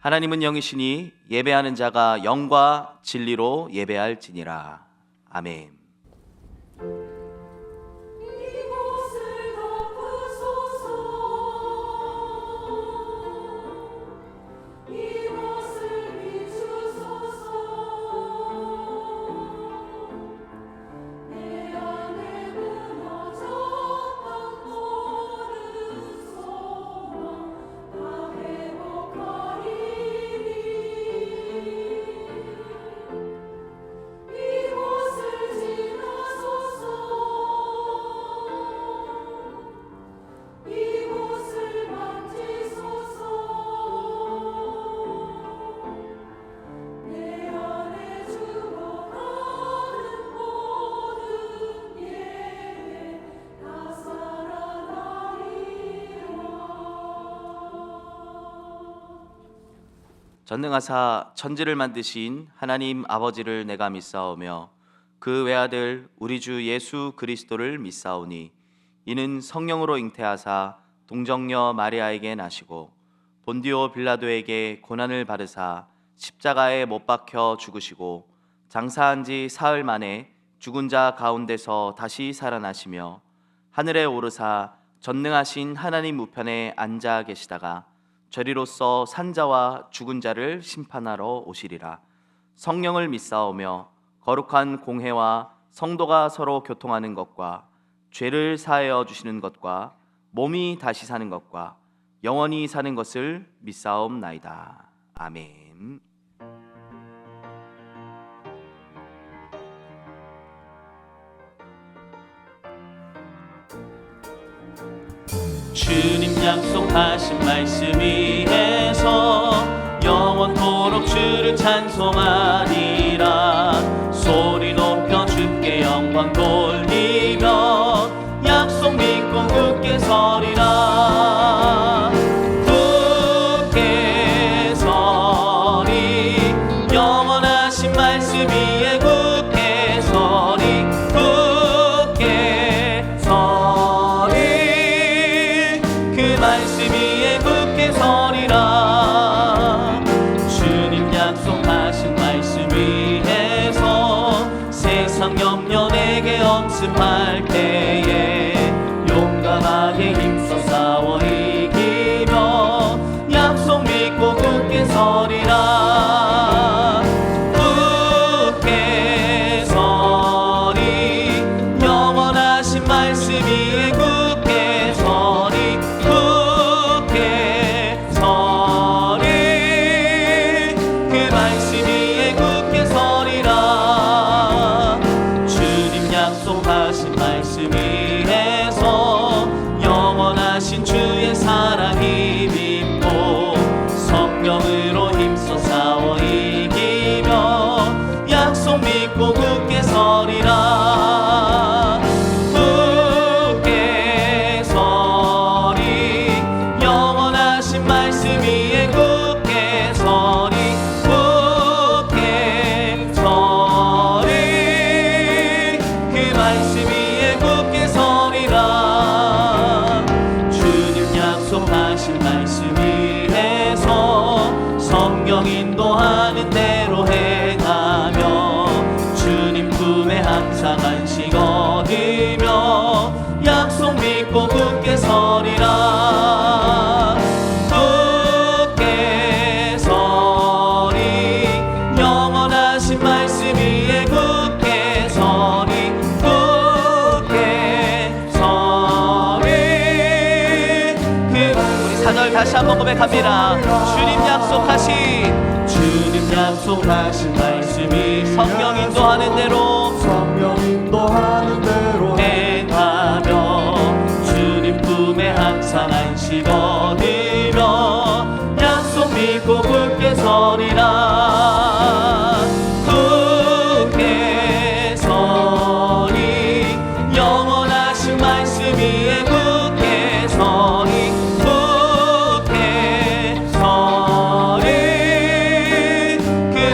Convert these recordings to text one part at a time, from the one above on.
하나님은 영이시니 예배하는 자가 영과 진리로 예배할지니라. 아멘. 전능하사 천지를 만드신 하나님 아버지를 내가 믿사오며 그 외아들 우리 주 예수 그리스도를 믿사오니 이는 성령으로 잉태하사 동정녀 마리아에게 나시고 본디오 빌라도에게 고난을 받으사 십자가에 못 박혀 죽으시고 장사한 지 사흘 만에 죽은 자 가운데서 다시 살아나시며 하늘에 오르사 전능하신 하나님 우편에 앉아 계시다가 저리로서 산자와 죽은 자를 심판하러 오시리라. 성령을 믿사오며 거룩한 공회와 성도가 서로 교통하는 것과 죄를 사하여 주시는 것과 몸이 다시 사는 것과 영원히 사는 것을 믿사옵나이다. 아멘. 주님 약속하신 말씀 위에서 영원토록 주를 찬송하리라. 소리 높여 주께 영광 돌리며 약속 믿고 굳게 서리라. 굳게 서리 영원하신 말씀 위에 굳게 서리. 굳게 서리 말씀 위에 굳게 서리라. 주님 약속하신 말씀 위에서 세상 염려 내게 없음할 때에 용감하게 힘써 싸워 이기며 약속 믿고 굳게 서리라. 굳게 서리 영원하신 말씀 위에 굳게 서리. 약속하신 말씀 위에서 영원하신 주의 사랑이 믿고 성령으로 힘써 싸워 이기며 약속 믿고 굳게 서리라. 굳게 서리 영원하신 말씀 위에 굳게 서리. 굳게 서리 말씀 위에 굳게 서리라. 주님 약속하신 말씀 위에서 성령 인도하는 대로 행하며 주님 품에 항상 안식 얻으며 약속 믿고 굳게 서리라. 굳게 서리 영원하신 말씀 위에 굳게 서리. 다시 한번 고백합니다. 주님 약속하신 말씀이 성령 인도하는 대로 행하며 주님 품에 항상 안식 얻으며 약속 믿고 굳게 서리라. 굳게 서리 영원하신 말씀 위에 굳게 서리.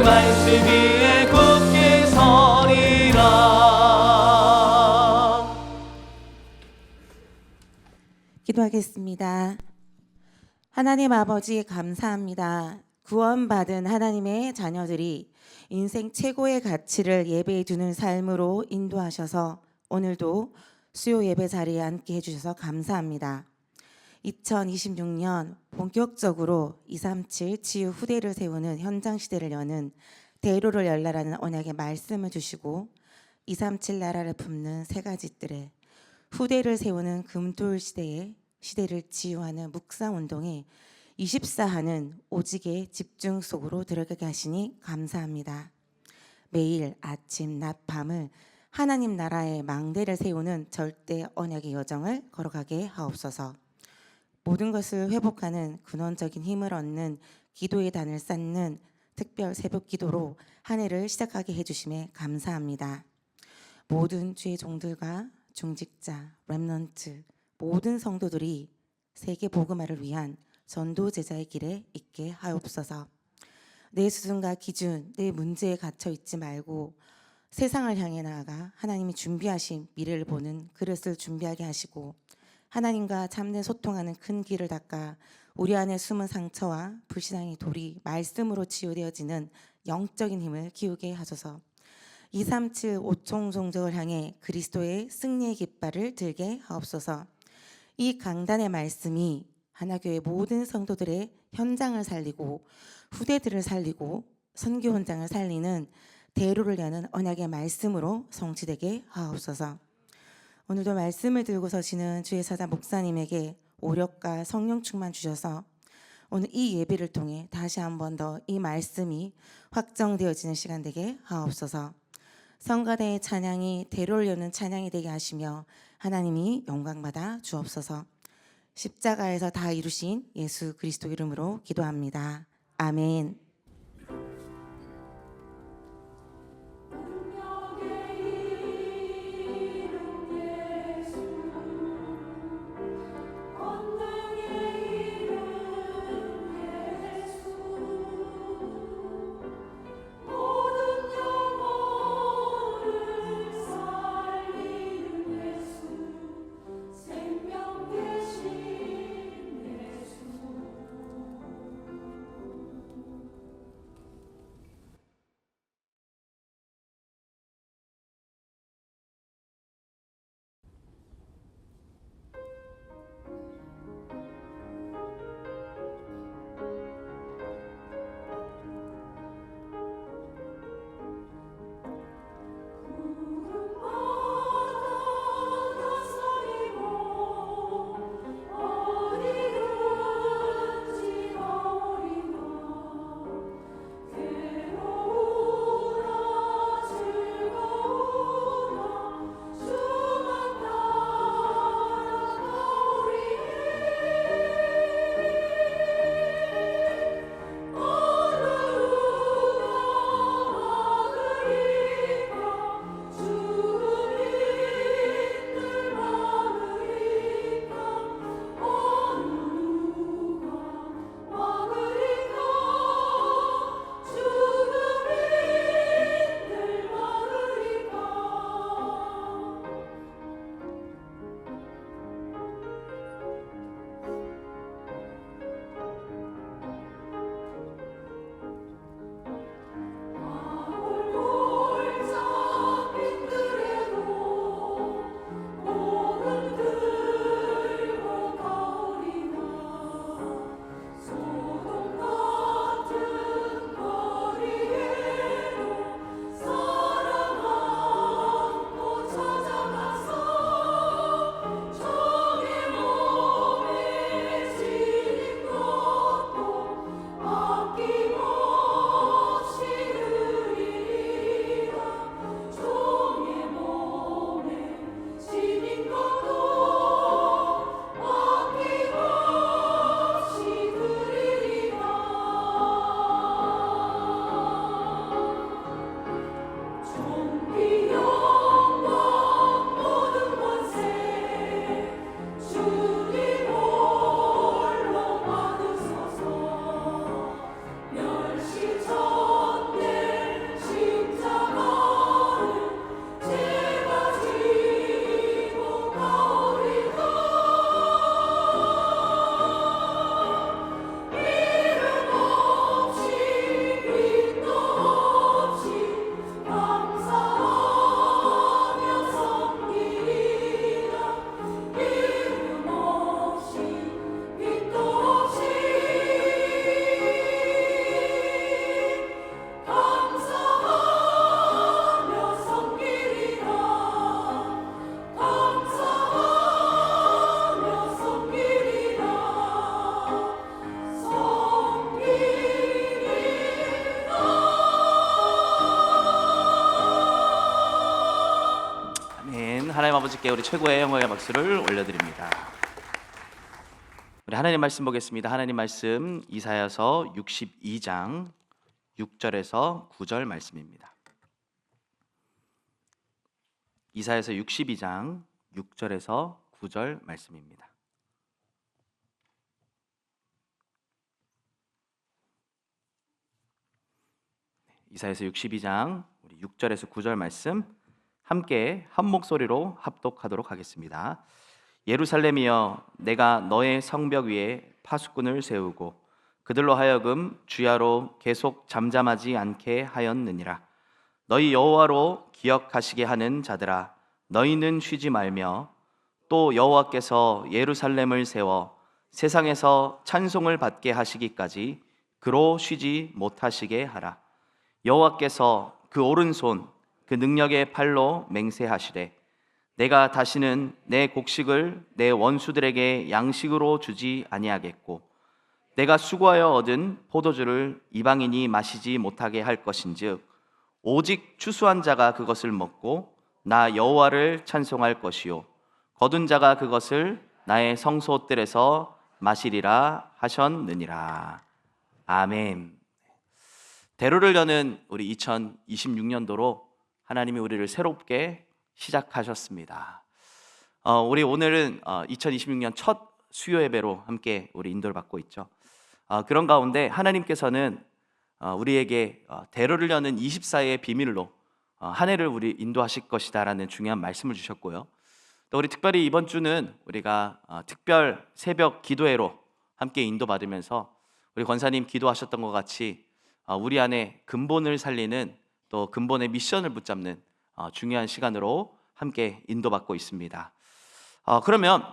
말씀 위에 굳게 서리라. 기도하겠습니다. 하나님 아버지 감사합니다. 구원받은 하나님의 자녀들이 인생 최고의 가치를 예배에 두는 삶으로 인도하셔서 오늘도 수요 예배 자리에 앉게 해주셔서 감사합니다. 2026년 본격적으로 237 치유 후대를 세우는 현장 시대를 여는 대로를 열라라는 언약의 말씀을 주시고 237 나라를 품는 세 가지 뜰에 후대를 세우는 금토일 시대를 치유하는 묵상 운동에 24하는 오직의 집중 속으로 들어가게 하시니 감사합니다. 매일 아침 낮 밤을 하나님 나라의 망대를 세우는 절대 언약의 여정을 걸어가게 하옵소서. 모든 것을 회복하는 근원적인 힘을 얻는 기도의 단을 쌓는 특별 새벽 기도로 한 해를 시작하게 해주심에 감사합니다. 모든 주의 종들과 중직자, 렘넌트, 모든 성도들이 세계 복음화를 위한 전도 제자의 길에 있게 하옵소서. 내 수준과 기준, 내 문제에 갇혀 있지 말고 세상을 향해 나아가 하나님이 준비하신 미래를 보는 그릇을 준비하게 하시고 하나님과 참된 소통하는 큰 길을 닦아 우리 안에 숨은 상처와 불신앙의 돌이 말씀으로 치유되어지는 영적인 힘을 키우게 하소서. 237 5총 종족을 향해 그리스도의 승리의 깃발을 들게 하옵소서. 이 강단의 말씀이 하나교회 모든 성도들의 현장을 살리고 후대들을 살리고 선교 현장을 살리는 대로를 여는 언약의 말씀으로 성취되게 하옵소서. 오늘도 말씀을 들고 서시는 주의 사자 목사님에게 오력과 성령 충만 주셔서 오늘 이 예배를 통해 다시 한 번 더 이 말씀이 확정되어지는 시간 되게 하옵소서. 성가대의 찬양이 대로를 여는 찬양이 되게 하시며 하나님이 영광받아 주옵소서. 십자가에서 다 이루신 예수 그리스도 이름으로 기도합니다. 아멘. 아버지께 우리 최고의 영광의 박수를 올려드립니다. 우리 하나님 말씀 보겠습니다. 하나님 말씀 이사야서 62장 6절에서 9절 말씀입니다. 이사야서 62장 6절에서 9절 말씀입니다. 이사야서 62장 우리 6절에서 9절 말씀 함께 한 목소리로 합독하도록 하겠습니다. 예루살렘이여, 내가 너의 성벽 위에 파수꾼을 세우고 그들로 하여금 주야로 계속 잠잠하지 않게 하였느니라. 너희 여호와로 기억하시게 하는 자들아, 너희는 쉬지 말며 또 여호와께서 예루살렘을 세워 세상에서 찬송을 받게 하시기까지 그로 쉬지 못하시게 하라. 여호와께서 그 오른손 그 능력의 팔로 맹세하시되 내가 다시는 내 곡식을 내 원수들에게 양식으로 주지 아니하겠고 내가 수고하여 얻은 포도주를 이방인이 마시지 못하게 할 것인즉 오직 추수한 자가 그것을 먹고 나 여호와를 찬송할 것이요 거둔 자가 그것을 나의 성소들에서 마시리라 하셨느니라. 아멘. 대로를 여는 우리 2026년도로 하나님이 우리를 새롭게 시작하셨습니다. 우리 오늘은 2026년 첫 수요 예배로 함께 우리 인도를 받고 있죠. 그런 가운데 하나님께서는 우리에게 대로를 여는 24의 비밀로 한 해를 우리 인도하실 것이다라는 중요한 말씀을 주셨고요. 또 우리 특별히 이번 주는 우리가 특별 새벽 기도회로 함께 인도받으면서 우리 권사님 기도하셨던 것 같이 우리 안에 근본을 살리는 또 근본의 미션을 붙잡는 중요한 시간으로 함께 인도받고 있습니다. 그러면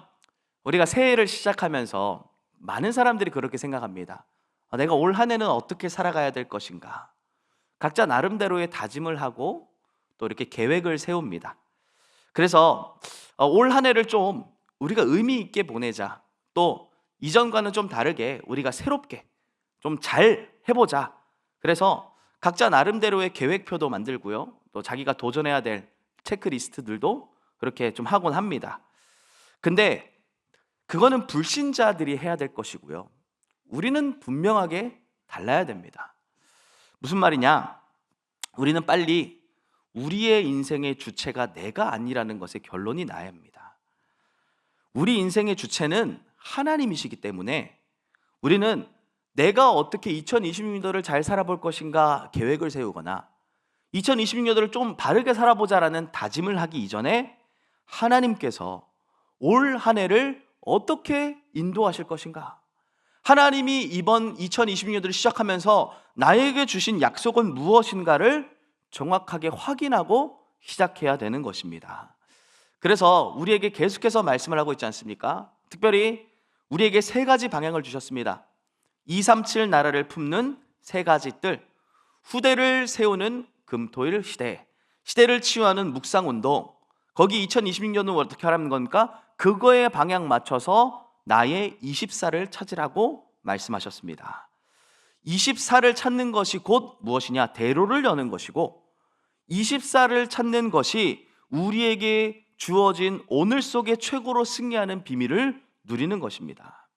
우리가 새해를 시작하면서 많은 사람들이 그렇게 생각합니다. 내가 올 한 해는 어떻게 살아가야 될 것인가? 각자 나름대로의 다짐을 하고 또 이렇게 계획을 세웁니다. 그래서 올 한 해를 좀 우리가 의미 있게 보내자, 또 이전과는 좀 다르게 우리가 새롭게 좀 잘 해보자. 그래서 각자 나름대로의 계획표도 만들고요, 또 자기가 도전해야 될 체크리스트들도 그렇게 좀 하곤 합니다. 근데 그거는 불신자들이 해야 될 것이고요, 우리는 분명하게 달라야 됩니다. 무슨 말이냐? 우리는 빨리 우리의 인생의 주체가 내가 아니라는 것의 결론이 나야 합니다. 우리 인생의 주체는 하나님이시기 때문에 우리는 내가 어떻게 2026년도를 잘 살아볼 것인가 계획을 세우거나 2026년도를 좀 바르게 살아보자라는 다짐을 하기 이전에 하나님께서 올 한 해를 어떻게 인도하실 것인가, 하나님이 이번 2026년도를 시작하면서 나에게 주신 약속은 무엇인가를 정확하게 확인하고 시작해야 되는 것입니다. 그래서 우리에게 계속해서 말씀을 하고 있지 않습니까? 특별히 우리에게 세 가지 방향을 주셨습니다. 237 나라를 품는 세 가지 뜰, 후대를 세우는 금토일 시대, 시대를 치유하는 묵상운동, 거기 2026년은 어떻게 하라는 겁니까? 그거에 방향 맞춰서 나의 24를 찾으라고 말씀하셨습니다. 24를 찾는 것이 곧 무엇이냐? 대로를 여는 것이고, 24를 찾는 것이 우리에게 주어진 오늘 속에 최고로 승리하는 비밀을 누리는 것입니다.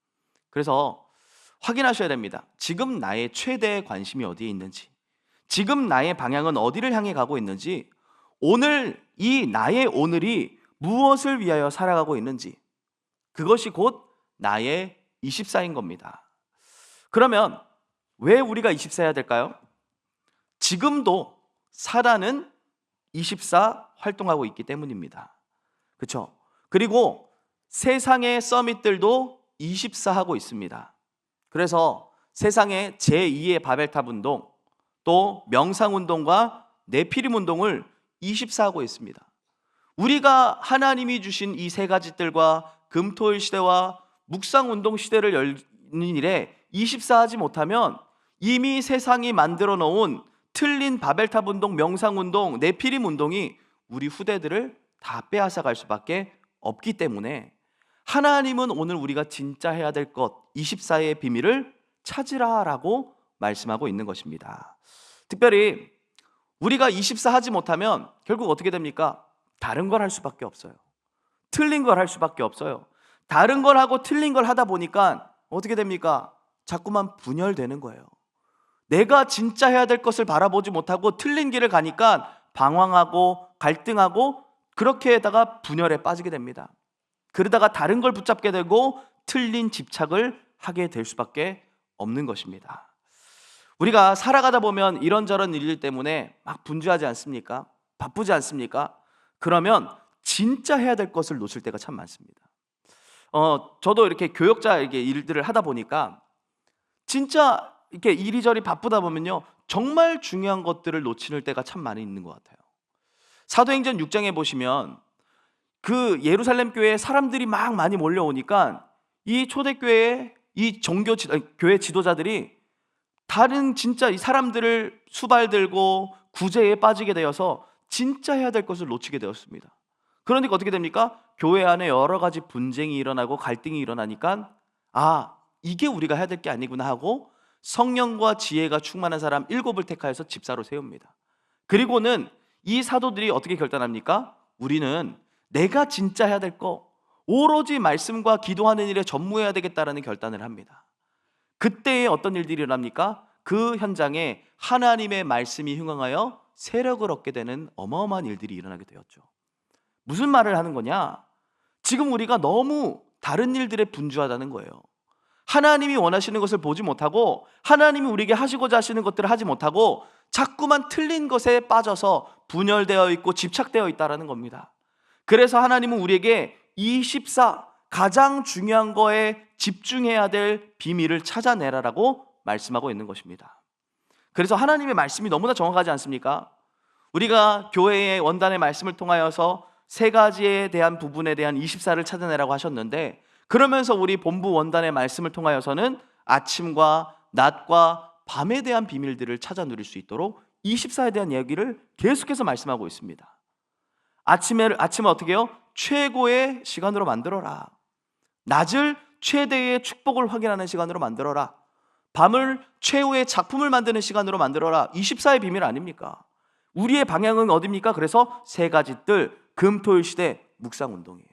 그래서 확인하셔야 됩니다. 지금 나의 최대의 관심이 어디에 있는지, 지금 나의 방향은 어디를 향해 가고 있는지, 오늘 이 나의 오늘이 무엇을 위하여 살아가고 있는지, 그것이 곧 나의 24인 겁니다. 그러면 왜 우리가 24해야 될까요? 지금도 사단은 24 활동하고 있기 때문입니다. 그렇죠? 그리고 세상의 서밋들도 24 하고 있습니다. 그래서 세상의 제2의 바벨탑 운동, 또 명상운동과 네피림 운동을 24 하고 있습니다. 우리가 하나님이 주신 이 세 가지 뜰과 금토일 시대와 묵상운동 시대를 여는 일에 24 하지 못하면 이미 세상이 만들어 놓은 틀린 바벨탑 운동, 명상운동, 네피림 운동이 우리 후대들을 다 빼앗아 갈 수밖에 없기 때문에 하나님은 오늘 우리가 진짜 해야 될 것 24의 비밀을 찾으라라고 말씀하고 있는 것입니다. 특별히 우리가 24 하지 못하면 결국 어떻게 됩니까? 다른 걸 할 수밖에 없어요. 틀린 걸 할 수밖에 없어요. 다른 걸 하고 틀린 걸 하다 보니까 어떻게 됩니까? 자꾸만 분열되는 거예요. 내가 진짜 해야 될 것을 바라보지 못하고 틀린 길을 가니까 방황하고 갈등하고 그렇게다가 분열에 빠지게 됩니다. 그러다가 다른 걸 붙잡게 되고 틀린 집착을 하게 될 수밖에 없는 것입니다. 우리가 살아가다 보면 이런저런 일들 때문에 막 분주하지 않습니까? 바쁘지 않습니까? 그러면 진짜 해야 될 것을 놓칠 때가 참 많습니다. 저도 이렇게 교역자 일들을 하다 보니까 진짜 이렇게 이리저리 바쁘다 보면요, 정말 중요한 것들을 놓치는 때가 참 많이 있는 것 같아요. 사도행전 6장에 보시면 그 예루살렘 교회에 사람들이 막 많이 몰려오니까 이 초대교회의 이 교회 지도자들이 다른 진짜 이 사람들을 수발들고 구제에 빠지게 되어서 진짜 해야 될 것을 놓치게 되었습니다. 그러니까 어떻게 됩니까? 교회 안에 여러 가지 분쟁이 일어나고 갈등이 일어나니까 이게 우리가 해야 될 게 아니구나 하고 성령과 지혜가 충만한 사람 7을 택하여서 집사로 세웁니다. 그리고는 이 사도들이 어떻게 결단합니까? 우리는 내가 진짜 해야 될 거 오로지 말씀과 기도하는 일에 전무해야 되겠다라는 결단을 합니다. 그때에 어떤 일들이 일어납니까? 그 현장에 하나님의 말씀이 흥황하여 세력을 얻게 되는 어마어마한 일들이 일어나게 되었죠. 무슨 말을 하는 거냐? 지금 우리가 너무 다른 일들에 분주하다는 거예요. 하나님이 원하시는 것을 보지 못하고 하나님이 우리에게 하시고자 하시는 것들을 하지 못하고 자꾸만 틀린 것에 빠져서 분열되어 있고 집착되어 있다는 겁니다. 그래서 하나님은 우리에게 24 가장 중요한 거에 집중해야 될 비밀을 찾아내라라고 말씀하고 있는 것입니다. 그래서 하나님의 말씀이 너무나 정확하지 않습니까? 우리가 교회의 원단의 말씀을 통하여서 3가지에 대한 부분에 대한 24를 찾아내라고 하셨는데, 그러면서 우리 본부 원단의 말씀을 통하여서는 아침과 낮과 밤에 대한 비밀들을 찾아 누릴 수 있도록 24에 대한 이야기를 계속해서 말씀하고 있습니다. 아침을 어떻게 해요? 최고의 시간으로 만들어라. 낮을 최대의 축복을 확인하는 시간으로 만들어라. 밤을 최후의 작품을 만드는 시간으로 만들어라. 24의 비밀 아닙니까? 우리의 방향은 어디입니까? 그래서 3가지 뜰, 금토일 시대 묵상운동이에요.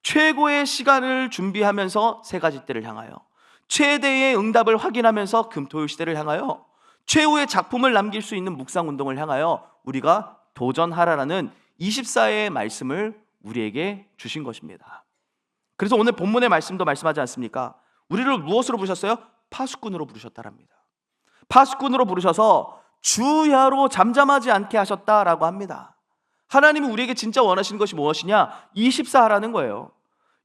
최고의 시간을 준비하면서 3가지 뜰을 향하여, 최대의 응답을 확인하면서 금토일 시대를 향하여, 최후의 작품을 남길 수 있는 묵상운동을 향하여 우리가 도전하라라는 24의 말씀을 우리에게 주신 것입니다. 그래서 오늘 본문의 말씀도 말씀하지 않습니까? 우리를 무엇으로 부르셨어요? 파수꾼으로 부르셨다랍니다. 파수꾼으로 부르셔서 주야로 잠잠하지 않게 하셨다라고 합니다. 하나님이 우리에게 진짜 원하시는 것이 무엇이냐? 24 하라는 거예요.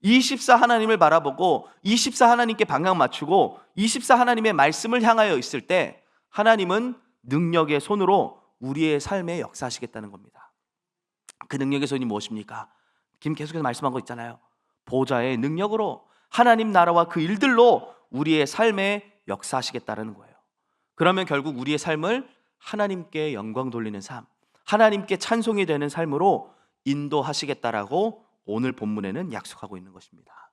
24 하나님을 바라보고 24 하나님께 방향 맞추고 24 하나님의 말씀을 향하여 있을 때 하나님은 능력의 손으로 우리의 삶에 역사하시겠다는 겁니다. 그 능력의 손이 무엇입니까? 지금 계속해서 말씀한 거 있잖아요. 보좌의 능력으로 하나님 나라와 그 일들로 우리의 삶에 역사하시겠다는 거예요. 그러면 결국 우리의 삶을 하나님께 영광 돌리는 삶, 하나님께 찬송이 되는 삶으로 인도하시겠다라고 오늘 본문에는 약속하고 있는 것입니다.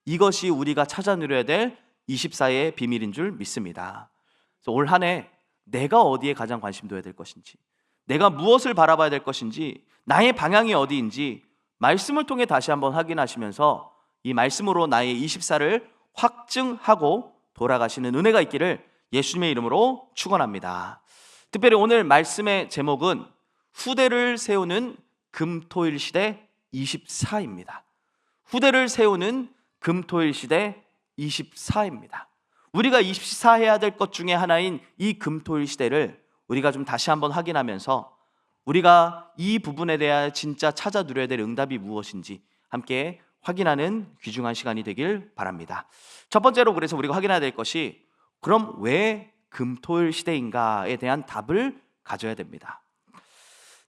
이것이 우리가 찾아 누려야 될 24의 비밀인 줄 믿습니다. 그래서 올 한 해 내가 어디에 가장 관심 둬야 될 것인지, 내가 무엇을 바라봐야 될 것인지, 나의 방향이 어디인지 말씀을 통해 다시 한번 확인하시면서 이 말씀으로 나의 24를 확증하고 돌아가시는 은혜가 있기를 예수님의 이름으로 축원합니다. 특별히 오늘 말씀의 제목은 후대를 세우는 금토일 시대 24입니다. 후대를 세우는 금토일 시대 24입니다. 우리가 24 해야 될 것 중에 하나인 이 금토일 시대를 우리가 좀 다시 한번 확인하면서 우리가 이 부분에 대해 진짜 찾아 누려야 될 응답이 무엇인지 함께 확인하는 귀중한 시간이 되길 바랍니다. 첫 번째로 그래서 우리가 확인해야 될 것이, 그럼 왜 금토일 시대인가에 대한 답을 가져야 됩니다.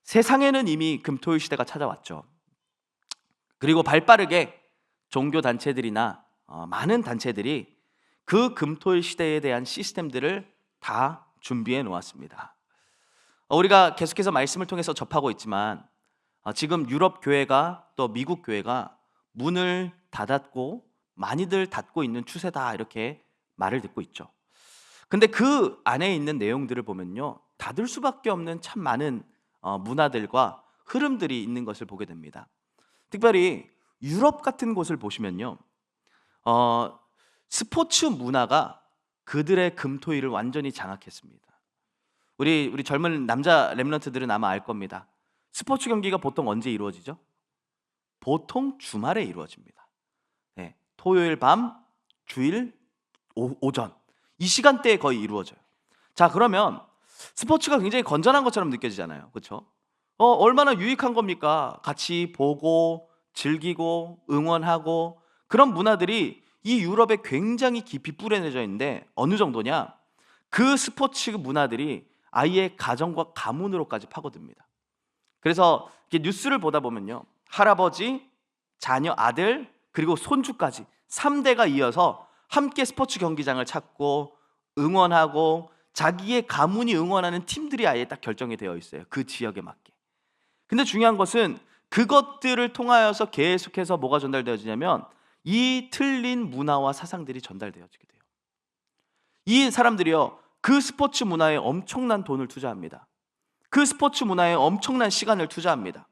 세상에는 이미 금토일 시대가 찾아왔죠. 그리고 발빠르게 종교단체들이나 많은 단체들이 그 금토일 시대에 대한 시스템들을 다 준비해 놓았습니다. 우리가 계속해서 말씀을 통해서 접하고 있지만 지금 유럽 교회가 또 미국 교회가 문을 닫았고 많이들 닫고 있는 추세다, 이렇게 말을 듣고 있죠. 근데 그 안에 있는 내용들을 보면요, 닫을 수밖에 없는 참 많은 문화들과 흐름들이 있는 것을 보게 됩니다. 특별히 유럽 같은 곳을 보시면요, 스포츠 문화가 그들의 금토일을 완전히 장악했습니다. 우리 젊은 남자 랩런트들은 아마 알 겁니다. 스포츠 경기가 보통 언제 이루어지죠? 보통 주말에 이루어집니다. 네, 토요일 밤, 주일 오전, 이 시간대에 거의 이루어져요. 자, 그러면 스포츠가 굉장히 건전한 것처럼 느껴지잖아요, 그렇죠? 얼마나 유익한 겁니까? 같이 보고 즐기고 응원하고, 그런 문화들이 이 유럽에 굉장히 깊이 뿌려내져 있는데, 어느 정도냐? 그 스포츠 문화들이 아이의 가정과 가문으로까지 파고듭니다. 그래서 이렇게 뉴스를 보다 보면요, 할아버지, 자녀, 아들, 그리고 손주까지 3대가 이어서 함께 스포츠 경기장을 찾고 응원하고, 자기의 가문이 응원하는 팀들이 아예 딱 결정이 되어 있어요, 그 지역에 맞게. 근데 중요한 것은 그것들을 통하여서 계속해서 뭐가 전달되어지냐면, 이 틀린 문화와 사상들이 전달되어지게 돼요. 이 사람들이요, 그 스포츠 문화에 엄청난 돈을 투자합니다. 그 스포츠 문화에 엄청난 시간을 투자합니다.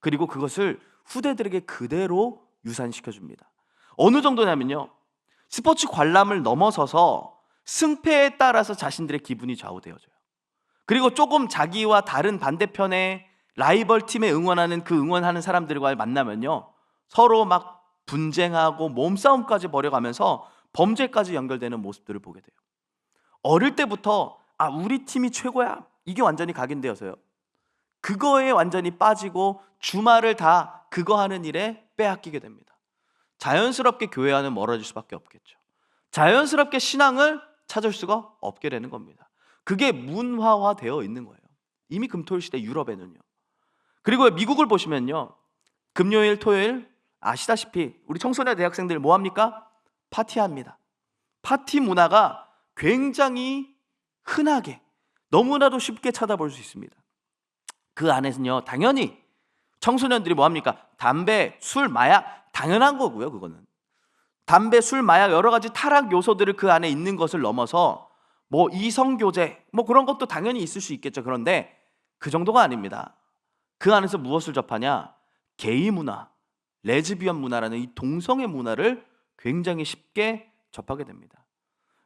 그리고 그것을 후대들에게 그대로 유산시켜줍니다. 어느 정도냐면요, 스포츠 관람을 넘어서서 승패에 따라서 자신들의 기분이 좌우되어져요. 그리고 조금 자기와 다른 반대편의 라이벌 팀에 응원하는 그 응원하는 사람들과 만나면요, 서로 막 분쟁하고 몸싸움까지 벌여가면서 범죄까지 연결되는 모습들을 보게 돼요. 어릴 때부터 우리 팀이 최고야, 이게 완전히 각인되어서요, 그거에 완전히 빠지고 주말을 다 그거 하는 일에 빼앗기게 됩니다. 자연스럽게 교회와는 멀어질 수밖에 없겠죠. 자연스럽게 신앙을 찾을 수가 없게 되는 겁니다. 그게 문화화되어 있는 거예요, 이미 금토일 시대 유럽에는요. 그리고 미국을 보시면요, 금요일, 토요일 아시다시피 우리 청소년 대학생들 뭐합니까? 파티합니다. 파티 문화가 굉장히 흔하게, 너무나도 쉽게 찾아볼 수 있습니다. 그 안에서는요, 당연히 청소년들이 뭐합니까? 담배, 술, 마약, 당연한 거고요. 그거는 담배, 술, 마약, 여러 가지 타락 요소들을 그 안에 있는 것을 넘어서 뭐 이성교제, 뭐 그런 것도 당연히 있을 수 있겠죠. 그런데 그 정도가 아닙니다. 그 안에서 무엇을 접하냐? 게이 문화, 레즈비언 문화라는 이 동성애 문화를 굉장히 쉽게 접하게 됩니다.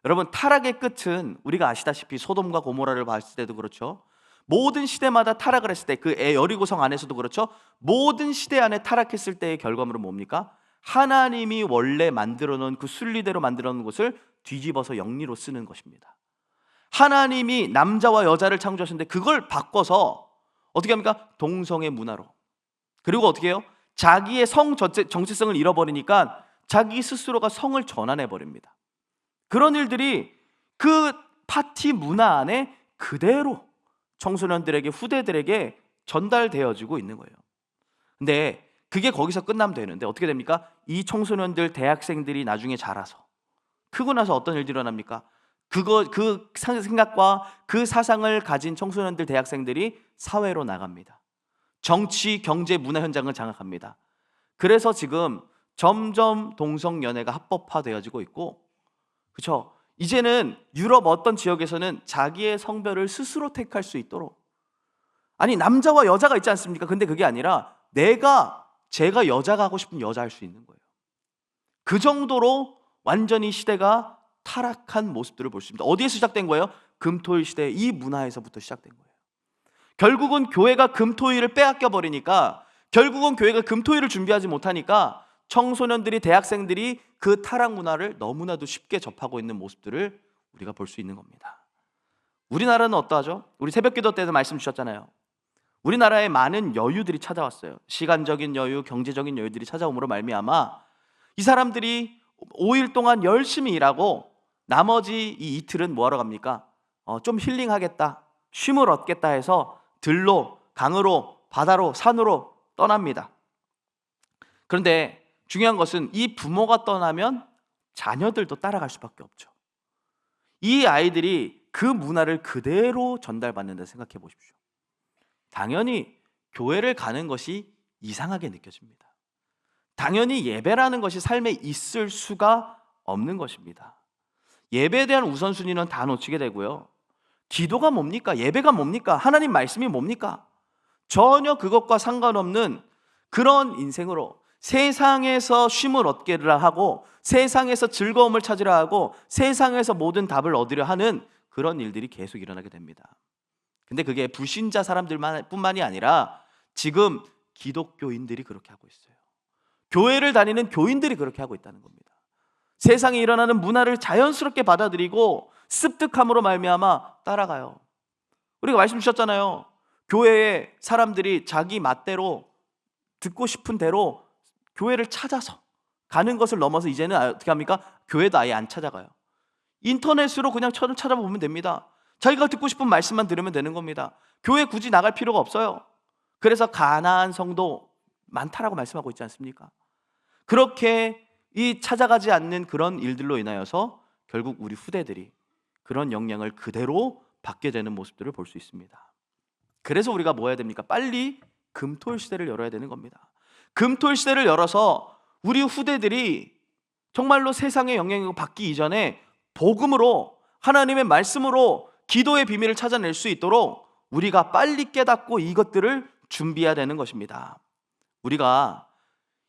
여러분, 타락의 끝은 우리가 아시다시피 소돔과 고모라를 봤을 때도 그렇죠, 모든 시대마다 타락을 했을 때, 그 여리고성 안에서도 그렇죠, 모든 시대 안에 타락했을 때의 결과물은 뭡니까? 하나님이 원래 만들어 놓은 그 순리대로 만들어 놓은 것을 뒤집어서 영리로 쓰는 것입니다. 하나님이 남자와 여자를 창조하셨는데 그걸 바꿔서 어떻게 합니까? 동성애 문화로. 그리고 어떻게 해요? 자기의 성 정체성을 잃어버리니까 자기 스스로가 성을 전환해 버립니다. 그런 일들이 그 파티 문화 안에 그대로 청소년들에게, 후대들에게 전달되어지고 있는 거예요. 근데 그게 거기서 끝나면 되는데 어떻게 됩니까? 이 청소년들, 대학생들이 나중에 자라서 크고 나서 어떤 일들이 일어납니까? 그 생각과 그 사상을 가진 청소년들, 대학생들이 사회로 나갑니다. 정치, 경제, 문화 현장을 장악합니다. 그래서 지금 점점 동성연애가 합법화되어지고 있고, 그렇죠? 이제는 유럽 어떤 지역에서는 자기의 성별을 스스로 택할 수 있도록, 아니 남자와 여자가 있지 않습니까? 근데 그게 아니라 제가 여자가 하고 싶은 여자 할 수 있는 거예요. 그 정도로 완전히 시대가 타락한 모습들을 볼 수 있습니다. 어디에서 시작된 거예요? 금토일 시대, 이 문화에서부터 시작된 거예요. 결국은 교회가 금토일을 빼앗겨 버리니까, 결국은 교회가 금토일을 준비하지 못하니까 청소년들이, 대학생들이 그 타락 문화를 너무나도 쉽게 접하고 있는 모습들을 우리가 볼 수 있는 겁니다. 우리나라는 어떠하죠? 우리 새벽기도 때도 말씀 주셨잖아요. 우리나라에 많은 여유들이 찾아왔어요. 시간적인 여유, 경제적인 여유들이 찾아옴으로 말미암아 이 사람들이 5일 동안 열심히 일하고 나머지 이 이틀은 뭐하러 갑니까? 좀 힐링하겠다, 쉼을 얻겠다 해서 들로, 강으로, 바다로, 산으로 떠납니다. 그런데 중요한 것은 이 부모가 떠나면 자녀들도 따라갈 수밖에 없죠. 이 아이들이 그 문화를 그대로 전달받는다 생각해 보십시오. 당연히 교회를 가는 것이 이상하게 느껴집니다. 당연히 예배라는 것이 삶에 있을 수가 없는 것입니다. 예배에 대한 우선순위는 다 놓치게 되고요, 기도가 뭡니까? 예배가 뭡니까? 하나님 말씀이 뭡니까? 전혀 그것과 상관없는 그런 인생으로, 세상에서 쉼을 얻기를 하고 세상에서 즐거움을 찾으려 하고 세상에서 모든 답을 얻으려 하는 그런 일들이 계속 일어나게 됩니다. 근데 그게 불신자 사람들뿐만이 아니라 지금 기독교인들이 그렇게 하고 있어요. 교회를 다니는 교인들이 그렇게 하고 있다는 겁니다. 세상에 일어나는 문화를 자연스럽게 받아들이고 습득함으로 말미암아 따라가요. 우리가 말씀 주셨잖아요. 교회에 사람들이 자기 맛대로 듣고 싶은 대로 교회를 찾아서 가는 것을 넘어서 이제는 어떻게 합니까? 교회도 아예 안 찾아가요. 인터넷으로 그냥 찾아보면 됩니다. 자기가 듣고 싶은 말씀만 들으면 되는 겁니다. 교회 굳이 나갈 필요가 없어요. 그래서 가나안 성도 많다라고 말씀하고 있지 않습니까? 그렇게 이 찾아가지 않는 그런 일들로 인하여서 결국 우리 후대들이 그런 영향을 그대로 받게 되는 모습들을 볼 수 있습니다. 그래서 우리가 뭐 해야 됩니까? 빨리 금토일 시대를 열어야 되는 겁니다. 금토일 시대를 열어서 우리 후대들이 정말로 세상의 영향을 받기 이전에 복음으로, 하나님의 말씀으로 기도의 비밀을 찾아낼 수 있도록 우리가 빨리 깨닫고 이것들을 준비해야 되는 것입니다. 우리가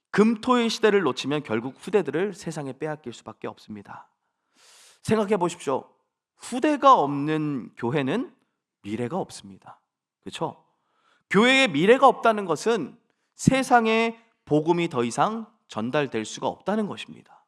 금토의 시대를 놓치면 결국 후대들을 세상에 빼앗길 수밖에 없습니다. 생각해 보십시오. 후대가 없는 교회는 미래가 없습니다. 그렇죠? 교회에 미래가 없다는 것은 세상에 복음이 더 이상 전달될 수가 없다는 것입니다.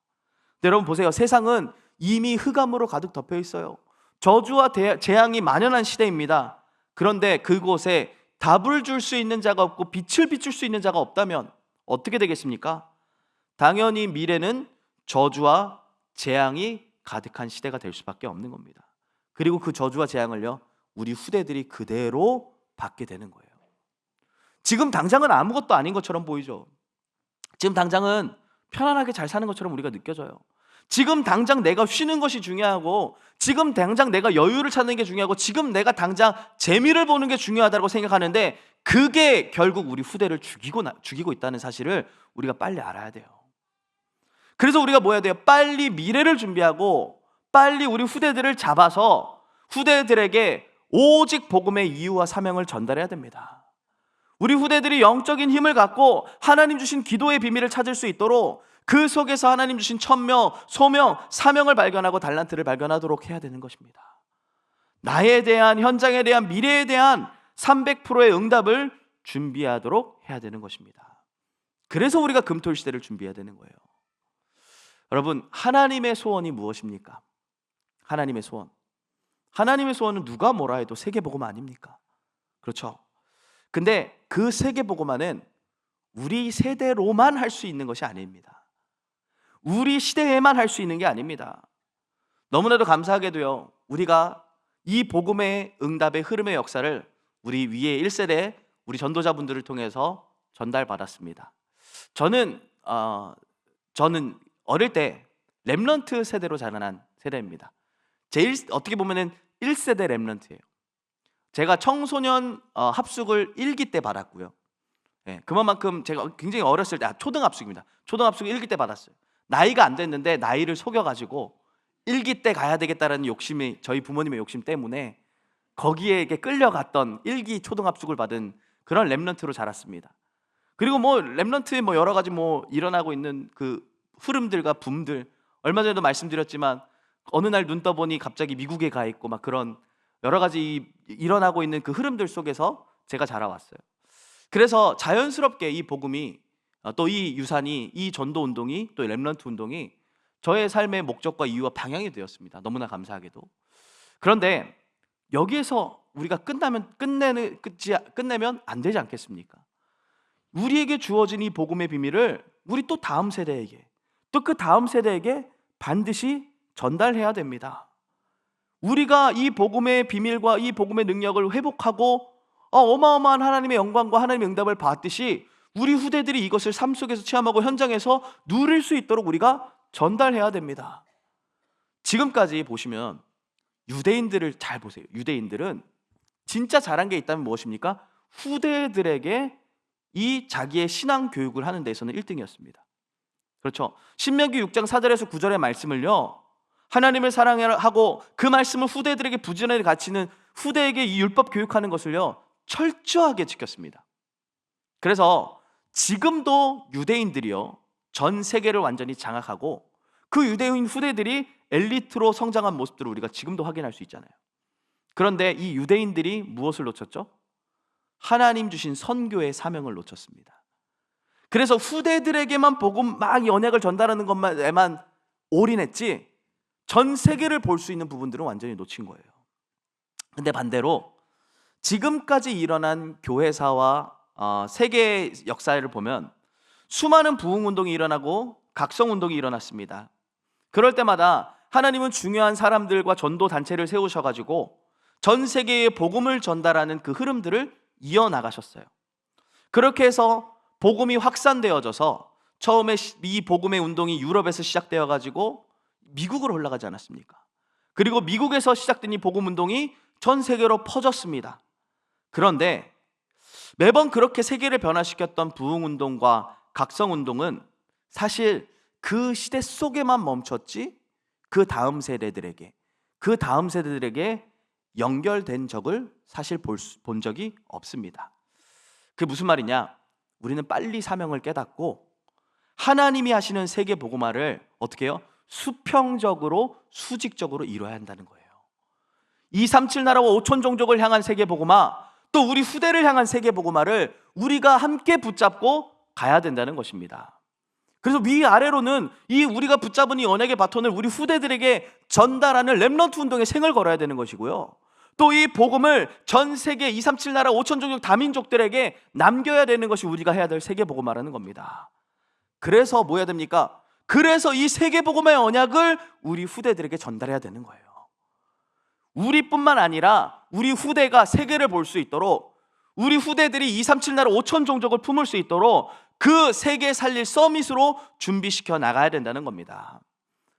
여러분 보세요. 세상은 이미 흑암으로 가득 덮여 있어요. 저주와 재앙이 만연한 시대입니다. 그런데 그곳에 답을 줄 수 있는 자가 없고 빛을 비출 수 있는 자가 없다면 어떻게 되겠습니까? 당연히 미래는 저주와 재앙이 가득한 시대가 될 수밖에 없는 겁니다. 그리고 그 저주와 재앙을요, 우리 후대들이 그대로 받게 되는 거예요. 지금 당장은 아무것도 아닌 것처럼 보이죠. 지금 당장은 편안하게 잘 사는 것처럼 우리가 느껴져요. 지금 당장 내가 쉬는 것이 중요하고, 지금 당장 내가 여유를 찾는 게 중요하고, 지금 내가 당장 재미를 보는 게 중요하다고 생각하는데 그게 결국 우리 후대를 죽이고 있다는 사실을 우리가 빨리 알아야 돼요. 그래서 우리가 뭐 해야 돼요? 빨리 미래를 준비하고 빨리 우리 후대들을 잡아서 후대들에게 오직 복음의 이유와 사명을 전달해야 됩니다. 우리 후대들이 영적인 힘을 갖고 하나님 주신 기도의 비밀을 찾을 수 있도록 그 속에서 하나님 주신 천명, 소명, 사명을 발견하고 달란트를 발견하도록 해야 되는 것입니다. 나에 대한, 현장에 대한, 미래에 대한 300%의 응답을 준비하도록 해야 되는 것입니다. 그래서 우리가 금토일 시대를 준비해야 되는 거예요. 여러분, 하나님의 소원이 무엇입니까? 하나님의 소원. 하나님의 소원은 누가 뭐라 해도 세계복음 아닙니까? 그렇죠? 근데 그 세계복음화는 우리 세대로만 할 수 있는 것이 아닙니다. 우리 시대에만 할 수 있는 게 아닙니다. 너무나도 감사하게도요, 우리가 이 복음의 응답의 흐름의 역사를 우리 위에 1세대 우리 전도자분들을 통해서 전달받았습니다. 저는 어릴 때 렘넌트 세대로 자라난 세대입니다. 제일 어떻게 보면은 1세대 렘넌트예요. 제가 청소년 합숙을 1기 때 받았고요. 네, 그만큼 제가 굉장히 어렸을 때, 초등합숙입니다. 초등합숙 1기 때 받았어요. 나이가 안 됐는데 나이를 속여가지고 1기 때 가야 되겠다라는 욕심이, 저희 부모님의 욕심 때문에 거기에 끌려갔던 1기 초등합숙을 받은 그런 렘넌트로 자랐습니다. 그리고 렘넌트에 여러 가지 일어나고 있는 그 흐름들과 붐들, 얼마 전에도 말씀드렸지만 어느 날 눈 떠보니 갑자기 미국에 가 있고 그런 여러 가지 일어나고 있는 그 흐름들 속에서 제가 자라왔어요. 그래서 자연스럽게 이 복음이, 또 이 유산이, 이 전도 운동이, 또 렘넌트 운동이 저의 삶의 목적과 이유와 방향이 되었습니다. 너무나 감사하게도. 그런데 여기에서 우리가 끝내면 안 되지 않겠습니까? 우리에게 주어진 이 복음의 비밀을 우리 또 다음 세대에게, 또 그 다음 세대에게 반드시 전달해야 됩니다. 우리가 이 복음의 비밀과 이 복음의 능력을 회복하고 어마어마한 하나님의 영광과 하나님의 응답을 받듯이 우리 후대들이 이것을 삶 속에서 체험하고 현장에서 누릴 수 있도록 우리가 전달해야 됩니다. 지금까지 보시면 유대인들을 잘 보세요. 유대인들은 진짜 잘한 게 있다면 무엇입니까? 후대들에게 이 자기의 신앙 교육을 하는 데서는 1등이었습니다. 그렇죠? 신명기 6장 4절에서 9절의 말씀을요, 하나님을 사랑하고 그 말씀을 후대들에게 부지런히 가르치는, 후대에게 이 율법 교육하는 것을요 철저하게 지켰습니다. 그래서 지금도 유대인들이요, 전 세계를 완전히 장악하고 그 유대인 후대들이 엘리트로 성장한 모습들을 우리가 지금도 확인할 수 있잖아요. 그런데 이 유대인들이 무엇을 놓쳤죠? 하나님 주신 선교의 사명을 놓쳤습니다. 그래서 후대들에게만 복음 막 언약을 전달하는 것만에만 올인했지 전 세계를 볼 수 있는 부분들은 완전히 놓친 거예요. 근데 반대로 지금까지 일어난 교회사와 세계 역사를 보면 수많은 부흥운동이 일어나고 각성운동이 일어났습니다. 그럴 때마다 하나님은 중요한 사람들과 전도 단체를 세우셔가지고 전 세계에 복음을 전달하는 그 흐름들을 이어나가셨어요. 그렇게 해서 복음이 확산되어져서 처음에 이 복음의 운동이 유럽에서 시작되어가지고 미국으로 올라가지 않았습니까? 그리고 미국에서 시작된 이 복음 운동이 전 세계로 퍼졌습니다. 그런데 매번 그렇게 세계를 변화시켰던 부흥 운동과 각성 운동은 사실 그 시대 속에만 멈췄지 그 다음 세대들에게 연결된 적을 사실 본 적이 없습니다. 그게 무슨 말이냐? 우리는 빨리 사명을 깨닫고 하나님이 하시는 세계 복음화를 어떻게 해요? 수평적으로 수직적으로 이뤄야 한다는 거예요. 237 나라와 5천 종족을 향한 세계 복음화, 또 우리 후대를 향한 세계 복음화를 우리가 함께 붙잡고 가야 된다는 것입니다. 그래서 위아래로는 이 우리가 붙잡은 이 언약의 바톤을 우리 후대들에게 전달하는 렘넌트 운동에 생을 걸어야 되는 것이고요, 또 이 복음을 전 세계 237 나라 5천 종족 다민족들에게 남겨야 되는 것이 우리가 해야 될 세계 복음화라는 겁니다. 그래서 뭐 해야 됩니까? 그래서 이 세계 복음의 언약을 우리 후대들에게 전달해야 되는 거예요. 우리뿐만 아니라 우리 후대가 세계를 볼 수 있도록, 우리 후대들이 237 나라 5천 종족을 품을 수 있도록 그 세계 살릴 서밋으로 준비시켜 나가야 된다는 겁니다.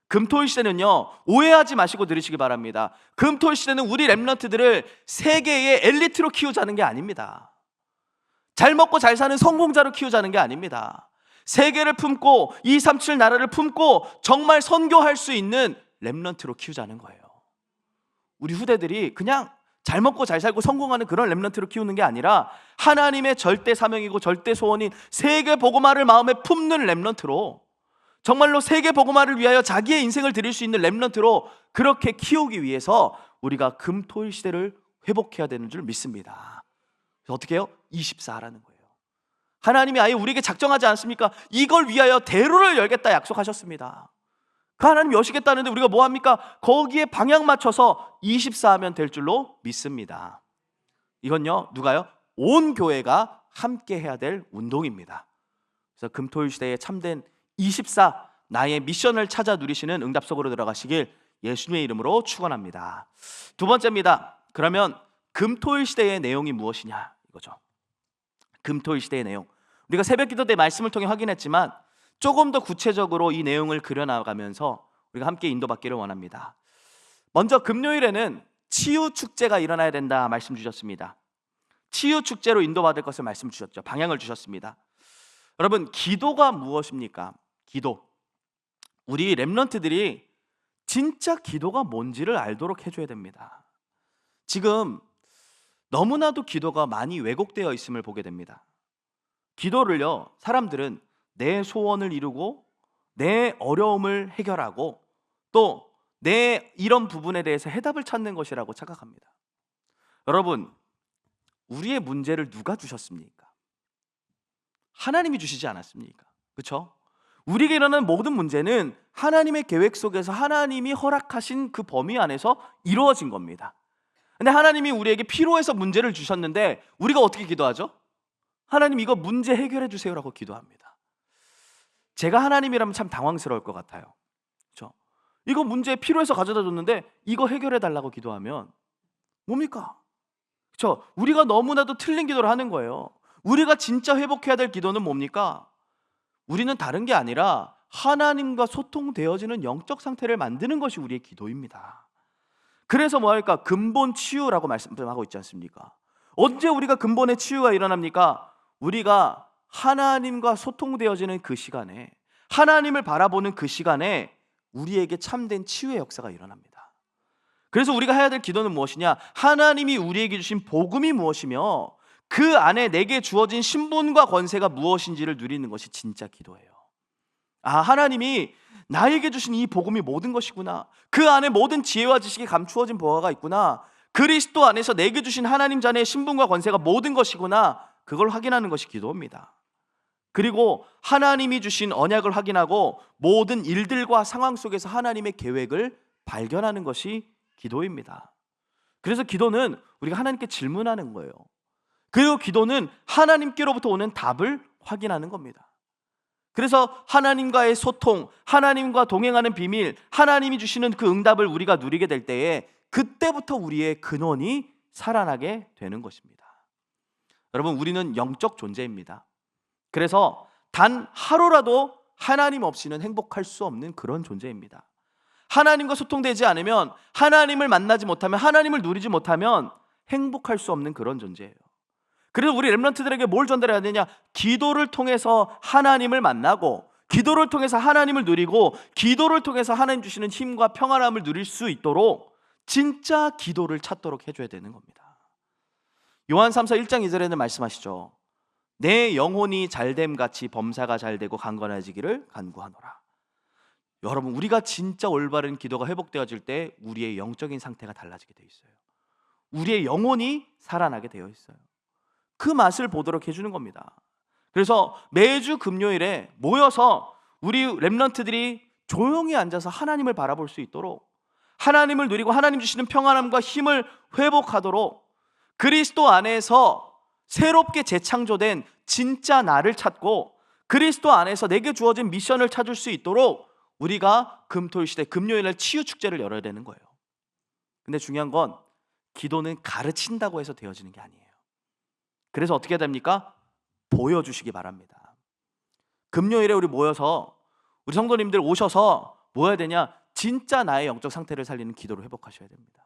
금토일 시대는요, 오해하지 마시고 들으시기 바랍니다. 금토일 시대는 우리 렘넌트들을 세계의 엘리트로 키우자는 게 아닙니다. 잘 먹고 잘 사는 성공자로 키우자는 게 아닙니다. 세계를 품고 237 나라를 품고 정말 선교할 수 있는 렘넌트로 키우자는 거예요. 우리 후대들이 그냥 잘 먹고 잘 살고 성공하는 그런 렘넌트로 키우는 게 아니라 하나님의 절대 사명이고 절대 소원인 세계 복음화를 마음에 품는 렘넌트로, 정말로 세계 복음화를 위하여 자기의 인생을 드릴 수 있는 렘넌트로 그렇게 키우기 위해서 우리가 금토일 시대를 회복해야 되는 줄 믿습니다. 그래서 어떻게 해요? 24라는 거예요. 하나님이 아예 우리에게 작정하지 않습니까? 이걸 위하여 대로를 열겠다 약속하셨습니다. 그 하나님이 여시겠다는데 우리가 뭐합니까? 거기에 방향 맞춰서 24하면 될 줄로 믿습니다. 이건요, 누가요? 온 교회가 함께 해야 될 운동입니다. 그래서 금토일 시대에 참된 24, 나의 미션을 찾아 누리시는 응답 속으로 들어가시길 예수님의 이름으로 축원합니다. 두 번째입니다. 그러면 금토일 시대의 내용이 무엇이냐 이거죠. 금토일 시대의 내용, 우리가 새벽기도 때 말씀을 통해 확인했지만 조금 더 구체적으로 이 내용을 그려나가면서 우리가 함께 인도받기를 원합니다. 먼저 금요일에는 치유축제가 일어나야 된다 말씀 주셨습니다. 치유축제로 인도받을 것을 말씀 주셨죠. 방향을 주셨습니다. 여러분, 기도가 무엇입니까? 기도. 우리 렘넌트들이 진짜 기도가 뭔지를 알도록 해줘야 됩니다. 지금 너무나도 기도가 많이 왜곡되어 있음을 보게 됩니다. 기도를요, 사람들은 내 소원을 이루고 내 어려움을 해결하고 또 내 이런 부분에 대해서 해답을 찾는 것이라고 착각합니다. 여러분, 우리의 문제를 누가 주셨습니까? 하나님이 주시지 않았습니까? 그렇죠? 우리에게 일어나는 모든 문제는 하나님의 계획 속에서 하나님이 허락하신 그 범위 안에서 이루어진 겁니다. 근데 하나님이 우리에게 필요해서 문제를 주셨는데 우리가 어떻게 기도하죠? 하나님, 이거 문제 해결해 주세요라고 기도합니다. 제가 하나님이라면 참 당황스러울 것 같아요. 그렇죠? 이거 문제 필요해서 가져다 줬는데 이거 해결해 달라고 기도하면 뭡니까? 그렇죠? 우리가 너무나도 틀린 기도를 하는 거예요. 우리가 진짜 회복해야 될 기도는 뭡니까? 우리는 다른 게 아니라 하나님과 소통되어지는 영적 상태를 만드는 것이 우리의 기도입니다. 그래서 뭐 할까? 근본 치유라고 말씀하고 있지 않습니까? 언제 우리가 근본의 치유가 일어납니까? 우리가 하나님과 소통되어지는 그 시간에, 하나님을 바라보는 그 시간에 우리에게 참된 치유의 역사가 일어납니다. 그래서 우리가 해야 될 기도는 무엇이냐? 하나님이 우리에게 주신 복음이 무엇이며 그 안에 내게 주어진 신분과 권세가 무엇인지를 누리는 것이 진짜 기도예요. 아, 하나님이 나에게 주신 이 복음이 모든 것이구나. 그 안에 모든 지혜와 지식이 감추어진 보화가 있구나. 그리스도 안에서 내게 주신 하나님 자녀의 신분과 권세가 모든 것이구나. 그걸 확인하는 것이 기도입니다. 그리고 하나님이 주신 언약을 확인하고 모든 일들과 상황 속에서 하나님의 계획을 발견하는 것이 기도입니다. 그래서 기도는 우리가 하나님께 질문하는 거예요. 그리고 기도는 하나님께로부터 오는 답을 확인하는 겁니다. 그래서 하나님과의 소통, 하나님과 동행하는 비밀, 하나님이 주시는 그 응답을 우리가 누리게 될 때에 그때부터 우리의 근원이 살아나게 되는 것입니다. 여러분, 우리는 영적 존재입니다. 그래서 단 하루라도 하나님 없이는 행복할 수 없는 그런 존재입니다. 하나님과 소통되지 않으면, 하나님을 만나지 못하면, 하나님을 누리지 못하면 행복할 수 없는 그런 존재예요. 그래서 우리 렘넌트들에게 뭘 전달해야 되냐? 기도를 통해서 하나님을 만나고, 기도를 통해서 하나님을 누리고, 기도를 통해서 하나님 주시는 힘과 평안함을 누릴 수 있도록 진짜 기도를 찾도록 해줘야 되는 겁니다. 요한 3서 1장 2절에는 말씀하시죠. 내 영혼이 잘됨 같이 범사가 잘되고 강건해지기를 간구하노라. 여러분, 우리가 진짜 올바른 기도가 회복되어질 때 우리의 영적인 상태가 달라지게 되어 있어요. 우리의 영혼이 살아나게 되어 있어요. 그 맛을 보도록 해주는 겁니다. 그래서 매주 금요일에 모여서 우리 렘넌트들이 조용히 앉아서 하나님을 바라볼 수 있도록, 하나님을 누리고 하나님 주시는 평안함과 힘을 회복하도록, 그리스도 안에서 새롭게 재창조된 진짜 나를 찾고 그리스도 안에서 내게 주어진 미션을 찾을 수 있도록 우리가 금토일 시대 금요일날 치유 축제를 열어야 되는 거예요. 근데 중요한 건 기도는 가르친다고 해서 되어지는 게 아니에요. 그래서 어떻게 해야 됩니까? 보여주시기 바랍니다. 금요일에 우리 모여서 우리 성도님들 오셔서 뭐 해야 되냐? 진짜 나의 영적 상태를 살리는 기도를 회복하셔야 됩니다.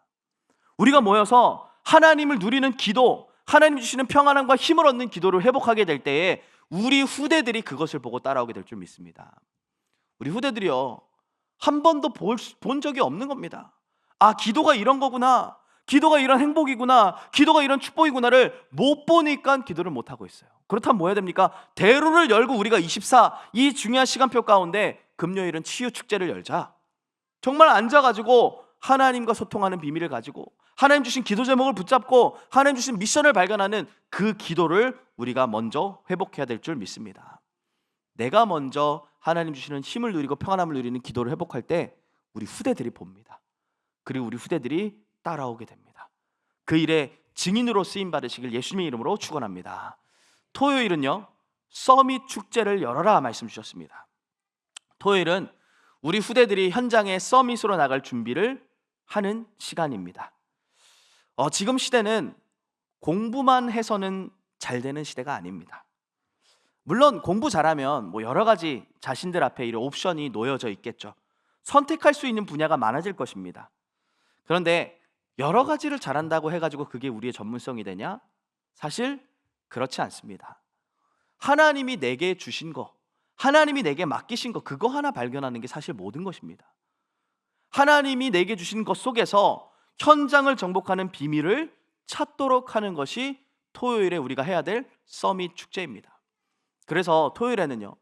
우리가 모여서 하나님을 누리는 기도, 하나님 주시는 평안함과 힘을 얻는 기도를 회복하게 될 때에 우리 후대들이 그것을 보고 따라오게 될 줄 믿습니다. 우리 후대들이요, 한 번도 본 적이 없는 겁니다. 아, 기도가 이런 거구나, 기도가 이런 행복이구나, 기도가 이런 축복이구나를 못 보니까 기도를 못 하고 있어요. 그렇다면 뭐 해야 됩니까? 대로를 열고 우리가 24, 이 중요한 시간표 가운데 금요일은 치유 축제를 열자. 정말 앉아가지고 하나님과 소통하는 비밀을 가지고 하나님 주신 기도 제목을 붙잡고 하나님 주신 미션을 발견하는 그 기도를 우리가 먼저 회복해야 될 줄 믿습니다. 내가 먼저 하나님 주시는 힘을 누리고 평안함을 누리는 기도를 회복할 때 우리 후대들이 봅니다. 그리고 우리 후대들이 따라오게 됩니다. 그 일에 증인으로 쓰임 받으시길 예수님의 이름으로 축원합니다. 토요일은요, 서밋 축제를 열어라 말씀 주셨습니다. 토요일은 우리 후대들이 현장에 서밋으로 나갈 준비를 하는 시간입니다. 지금 시대는 공부만 해서는 잘 되는 시대가 아닙니다. 물론 공부 잘하면 뭐 여러 가지 자신들 앞에 이런 옵션이 놓여져 있겠죠. 선택할 수 있는 분야가 많아질 것입니다. 그런데 여러 가지를 잘한다고 해가지고 그게 우리의 전문성이 되냐? 사실 그렇지 않습니다. 하나님이 내게 주신 거, 하나님이 내게 맡기신 거, 그거 하나 발견하는 게 사실 모든 것입니다. 하나님이 내게 주신 것 속에서 현장을 정복하는 비밀을 찾도록 하는 것이 토요일에 우리가 해야 될 서밋 축제입니다. 그래서 토요일에는요,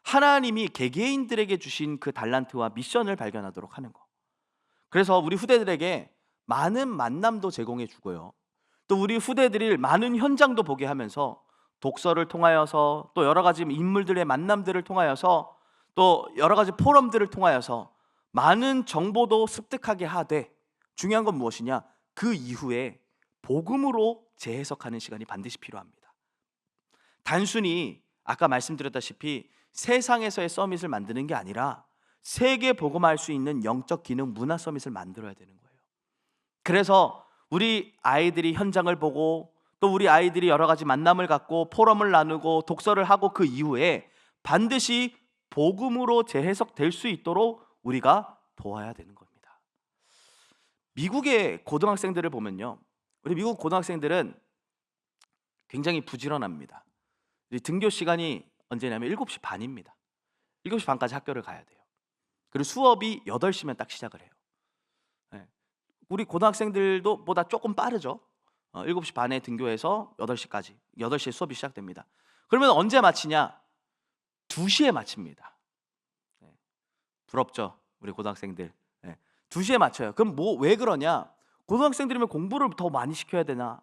하나님이 개개인들에게 주신 그 달란트와 미션을 발견하도록 하는 거. 그래서 우리 후대들에게 많은 만남도 제공해 주고요, 또 우리 후대들이 많은 현장도 보게 하면서 독서를 통하여서, 또 여러 가지 인물들의 만남들을 통하여서, 또 여러 가지 포럼들을 통하여서 많은 정보도 습득하게 하되, 중요한 건 무엇이냐? 그 이후에 복음으로 재해석하는 시간이 반드시 필요합니다. 단순히 아까 말씀드렸다시피 세상에서의 서밋을 만드는 게 아니라 세계 복음화할 수 있는 영적 기능 문화 서밋을 만들어야 되는 거예요. 그래서 우리 아이들이 현장을 보고, 또 우리 아이들이 여러 가지 만남을 갖고 포럼을 나누고 독서를 하고 그 이후에 반드시 복음으로 재해석될 수 있도록 우리가 도와야 되는 겁니다. 미국의 고등학생들을 보면요, 우리 미국 고등학생들은 굉장히 부지런합니다. 등교 시간이 언제냐면 7시 반입니다. 7시 반까지 학교를 가야 돼요. 그리고 수업이 8시면 딱 시작을 해요. 우리 고등학생들도 보다 조금 빠르죠. 7시 반에 등교해서 8시까지 8시에 수업이 시작됩니다. 그러면 언제 마치냐? 2시에 마칩니다. 네. 부럽죠? 우리 고등학생들. 네. 2시에 마쳐요. 그럼 왜 그러냐? 고등학생들이면 공부를 더 많이 시켜야 되나?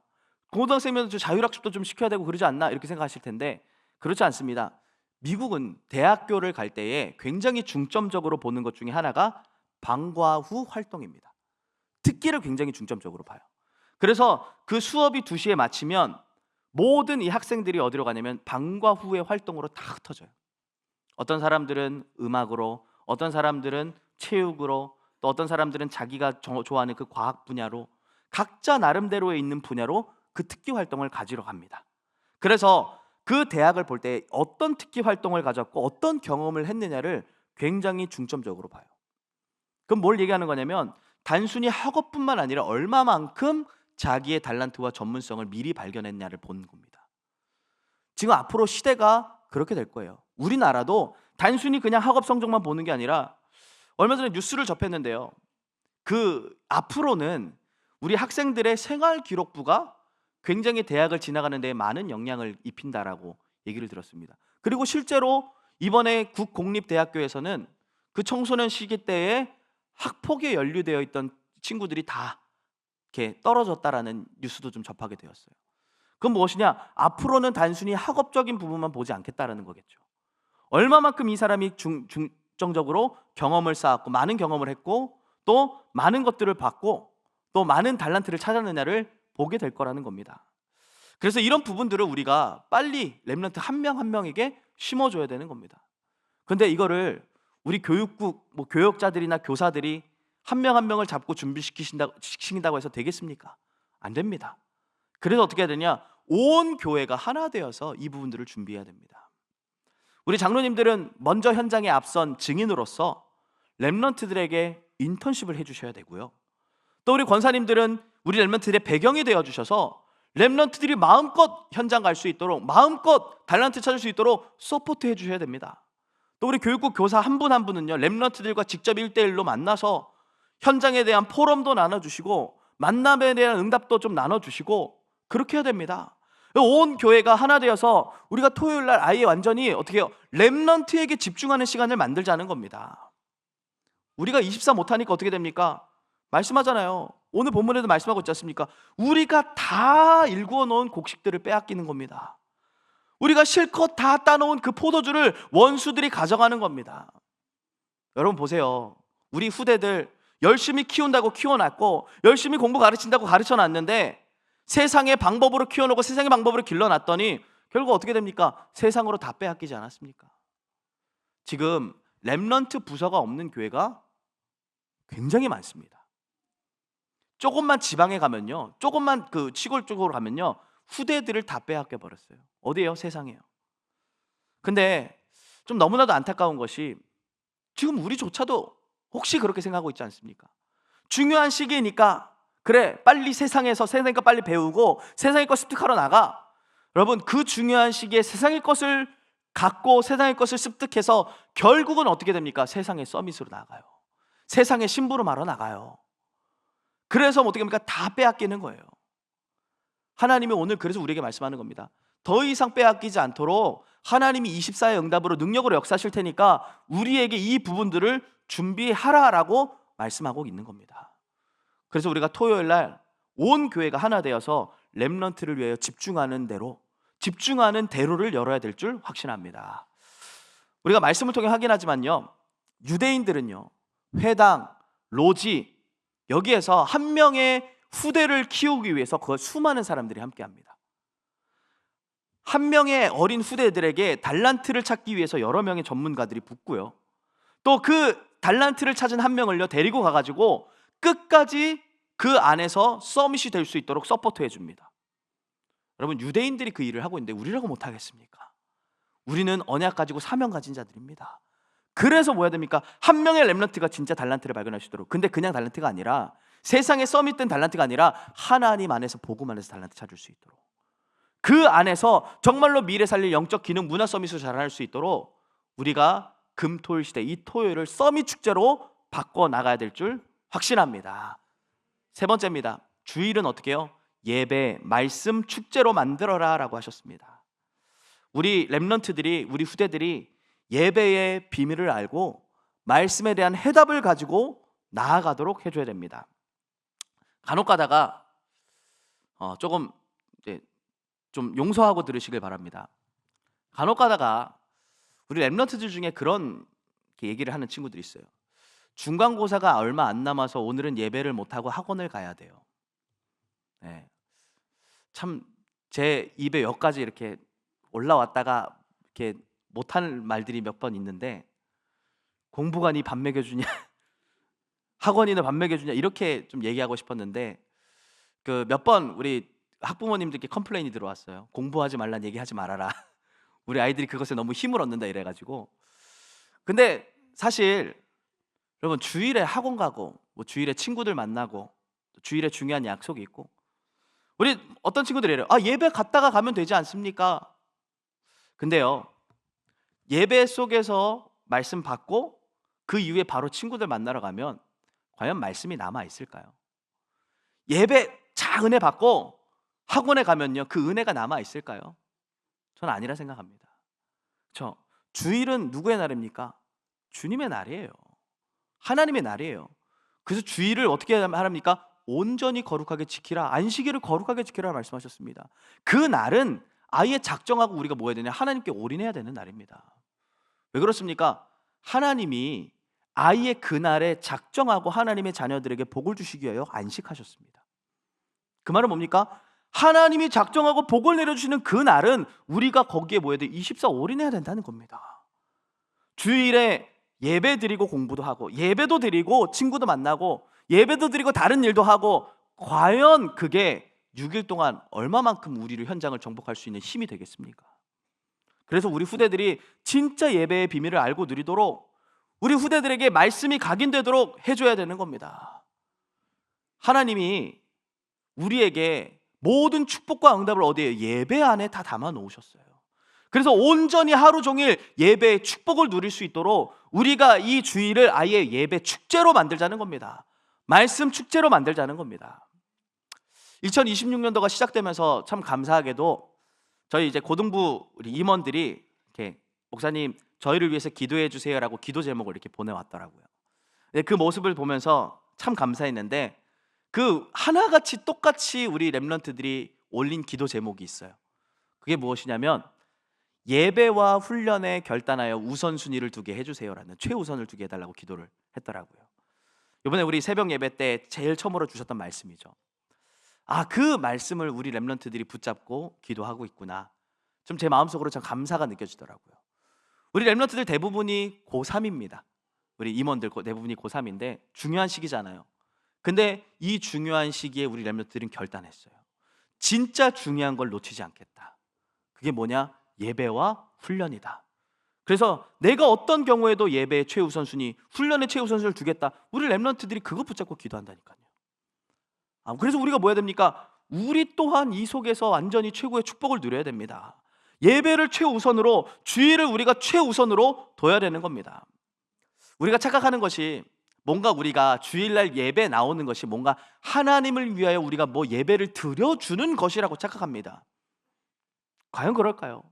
고등학생이면 자율학습도 좀 시켜야 되고 그러지 않나? 이렇게 생각하실 텐데 그렇지 않습니다. 미국은 대학교를 갈 때에 굉장히 중점적으로 보는 것 중에 하나가 방과 후 활동입니다. 특기를 굉장히 중점적으로 봐요. 그래서 그 수업이 2시에 마치면 모든 이 학생들이 어디로 가냐면 방과 후의 활동으로 다 흩어져요. 어떤 사람들은 음악으로, 어떤 사람들은 체육으로, 또 어떤 사람들은 자기가 좋아하는 그 과학 분야로, 각자 나름대로에 있는 분야로 그 특기 활동을 가지러 갑니다. 그래서 그 대학을 볼 때 어떤 특기 활동을 가졌고 어떤 경험을 했느냐를 굉장히 중점적으로 봐요. 그럼 뭘 얘기하는 거냐면 단순히 학업뿐만 아니라 얼마만큼 자기의 달란트와 전문성을 미리 발견했냐를 보는 겁니다. 지금 앞으로 시대가 그렇게 될 거예요. 우리나라도 단순히 그냥 학업 성적만 보는 게 아니라 얼마 전에 뉴스를 접했는데요. 그 앞으로는 우리 학생들의 생활기록부가 굉장히 대학을 지나가는 데 많은 영향을 입힌다라고 얘기를 들었습니다. 그리고 실제로 이번에 국공립대학교에서는 그 청소년 시기 때에 학폭에 연루되어 있던 친구들이 다 이렇게 떨어졌다라는 뉴스도 좀 접하게 되었어요. 그건 무엇이냐? 앞으로는 단순히 학업적인 부분만 보지 않겠다라는 거겠죠. 얼마만큼 이 사람이 중점적으로 경험을 쌓았고 많은 경험을 했고 또 많은 것들을 봤고 또 많은 달란트를 찾았느냐를 보게 될 거라는 겁니다. 그래서 이런 부분들을 우리가 빨리 렘넌트 한 명 한 명에게 심어줘야 되는 겁니다. 그런데 이거를 우리 교육국 교역자들이나 교사들이 한 명 한 명을 잡고 준비시킨다고 해서 되겠습니까? 안 됩니다. 그래서 어떻게 해야 되냐? 온 교회가 하나 되어서 이 부분들을 준비해야 됩니다. 우리 장로님들은 먼저 현장에 앞선 증인으로서 렘넌트들에게 인턴십을 해주셔야 되고요. 또 우리 권사님들은 우리 렘넌트들의 배경이 되어주셔서 렘넌트들이 마음껏 현장 갈 수 있도록, 마음껏 달란트 찾을 수 있도록 서포트 해주셔야 됩니다. 또 우리 교육국 교사 한 분 한 분은요, 렘넌트들과 직접 1대1로 만나서 현장에 대한 포럼도 나눠주시고 만남에 대한 응답도 좀 나눠주시고 그렇게 해야 됩니다. 온 교회가 하나 되어서 우리가 토요일 날 아예 완전히 어떻게 해요? 렘넌트에게 집중하는 시간을 만들자는 겁니다. 우리가 24 못하니까 어떻게 됩니까? 말씀하잖아요. 오늘 본문에도 말씀하고 있지 않습니까? 우리가 다 일구어 놓은 곡식들을 빼앗기는 겁니다. 우리가 실컷 다 따놓은 그 포도주를 원수들이 가져가는 겁니다. 여러분 보세요. 우리 후대들 열심히 키운다고 키워놨고 열심히 공부 가르친다고 가르쳐놨는데 세상의 방법으로 키워놓고 세상의 방법으로 길러놨더니 결국 어떻게 됩니까? 세상으로 다 빼앗기지 않았습니까? 지금 렘넌트 부서가 없는 교회가 굉장히 많습니다. 조금만 지방에 가면요, 조금만 그 시골 쪽으로 가면요, 후대들을 다 빼앗겨 버렸어요. 어디예요? 세상에요. 근데 좀 너무나도 안타까운 것이 지금 우리조차도 혹시 그렇게 생각하고 있지 않습니까? 중요한 시기니까 그래, 빨리 세상에서 세상의 것 빨리 배우고 세상의 것 습득하러 나가. 여러분, 그 중요한 시기에 세상의 것을 갖고 세상의 것을 습득해서 결국은 어떻게 됩니까? 세상의 서밋으로 나가요. 세상의 심부름하러 나가요. 그래서 어떻게 합니까? 다 빼앗기는 거예요. 하나님이 오늘 그래서 우리에게 말씀하는 겁니다. 더 이상 빼앗기지 않도록 하나님이 24의 응답으로 능력으로 역사하실 테니까 우리에게 이 부분들을 준비하라라고 말씀하고 있는 겁니다. 그래서 우리가 토요일 날 온 교회가 하나 되어서 렘넌트를 위하여 집중하는 대로를 열어야 될 줄 확신합니다. 우리가 말씀을 통해 확인하지만요, 유대인들은요, 회당, 로지, 여기에서 한 명의 후대를 키우기 위해서 그 수많은 사람들이 함께합니다. 한 명의 어린 후대들에게 달란트를 찾기 위해서 여러 명의 전문가들이 붙고요, 또 그 달란트를 찾은 한 명을요 데리고 가가지고 끝까지 그 안에서 서밋이 될 수 있도록 서포트해 줍니다. 여러분, 유대인들이 그 일을 하고 있는데 우리라고 못하겠습니까? 우리는 언약 가지고 사명 가진 자들입니다. 그래서 뭐 해야 됩니까? 한 명의 렘넌트가 진짜 달란트를 발견할 수 있도록. 근데 그냥 달란트가 아니라 세상에 서밋된 달란트가 아니라 하나님 안에서 복음 안에서 달란트 찾을 수 있도록, 그 안에서 정말로 미래 살릴 영적 기능 문화 서밋을 잘할 수 있도록 우리가 금토일 시대 이 토요일을 서밋 축제로 바꿔 나가야 될 줄 확신합니다. 세 번째입니다. 주일은 어떻게 해요? 예배, 말씀 축제로 만들어라 라고 하셨습니다. 우리 렘넌트들이, 우리 후대들이 예배의 비밀을 알고 말씀에 대한 해답을 가지고 나아가도록 해줘야 됩니다. 간혹 가다가 조금 이제 좀 용서하고 들으시길 바랍니다. 간혹 가다가 우리 렘넌트들 중에 그런 얘기를 하는 친구들이 있어요. 중간고사가 얼마 안 남아서 오늘은 예배를 못하고 학원을 가야 돼요. 네. 참 제 입에 여기까지 이렇게 올라왔다가 이렇게 못하는 말들이 몇 번 있는데, 공부가 니 밥 먹여주냐 학원이 너 밥 먹여주냐 이렇게 좀 얘기하고 싶었는데, 그 몇 번 우리 학부모님들께 컴플레인이 들어왔어요. 공부하지 말란 얘기하지 말아라. 우리 아이들이 그것에 너무 힘을 얻는다 이래가지고. 근데 사실 여러분, 주일에 학원 가고 뭐 주일에 친구들 만나고 주일에 중요한 약속이 있고, 우리 어떤 친구들이 이래요. 예배 갔다가 가면 되지 않습니까? 근데요, 예배 속에서 말씀 받고 그 이후에 바로 친구들 만나러 가면 과연 말씀이 남아 있을까요? 예배 자 은혜 받고 학원에 가면요, 그 은혜가 남아 있을까요? 저는 아니라 생각합니다. 주일은 누구의 날입니까? 주님의 날이에요. 하나님의 날이에요. 그래서 주일을 어떻게 하랍니까? 온전히 거룩하게 지키라, 안식일을 거룩하게 지키라 말씀하셨습니다. 그 날은 아예 작정하고 우리가 뭐 해야 되냐? 하나님께 올인해야 되는 날입니다. 왜 그렇습니까? 하나님이 아예 그 날에 작정하고 하나님의 자녀들에게 복을 주시기 위하여 안식하셨습니다. 그 말은 뭡니까? 하나님이 작정하고 복을 내려주시는 그 날은 우리가 거기에 뭐 해야 돼? 24 올인해야 된다는 겁니다. 주일에 예배 드리고 공부도 하고, 예배도 드리고 친구도 만나고, 예배도 드리고 다른 일도 하고, 과연 그게 6일 동안 얼마만큼 우리를 현장을 정복할 수 있는 힘이 되겠습니까? 그래서 우리 후대들이 진짜 예배의 비밀을 알고 누리도록, 우리 후대들에게 말씀이 각인되도록 해줘야 되는 겁니다. 하나님이 우리에게 모든 축복과 응답을 어디에? 예배 안에 다 담아 놓으셨어요. 그래서 온전히 하루 종일 예배의 축복을 누릴 수 있도록 우리가 이 주일을 아예 예배 축제로 만들자는 겁니다. 말씀 축제로 만들자는 겁니다. 2026년도가 시작되면서 참 감사하게도 저희 이제 고등부 우리 임원들이 이렇게 목사님 저희를 위해서 기도해 주세요라고 기도 제목을 이렇게 보내왔더라고요. 그 모습을 보면서 참 감사했는데, 그 하나같이 똑같이 우리 렘넌트들이 올린 기도 제목이 있어요. 그게 무엇이냐면, 예배와 훈련에 결단하여 우선순위를 두게 해주세요라는, 최우선을 두게 해달라고 기도를 했더라고요. 이번에 우리 새벽 예배 때 제일 처음으로 주셨던 말씀이죠. 그 말씀을 우리 렘넌트들이 붙잡고 기도하고 있구나. 좀 제 마음속으로 참 감사가 느껴지더라고요. 우리 렘넌트들 대부분이 고3입니다. 우리 임원들 대부분이 고3인데 중요한 시기잖아요. 근데 이 중요한 시기에 우리 렘넌트들은 결단했어요. 진짜 중요한 걸 놓치지 않겠다. 그게 뭐냐? 예배와 훈련이다. 그래서 내가 어떤 경우에도 예배의 최우선순위, 훈련의 최우선순위를 두겠다. 우리 렘넌트들이 그거 붙잡고 기도한다니까요. 그래서 우리가 뭐 해야 됩니까? 우리 또한 이 속에서 완전히 최고의 축복을 누려야 됩니다. 예배를 최우선으로, 주일을 우리가 최우선으로 둬야 되는 겁니다. 우리가 착각하는 것이, 뭔가 우리가 주일날 예배 나오는 것이 뭔가 하나님을 위하여 우리가 뭐 예배를 드려주는 것이라고 착각합니다. 과연 그럴까요?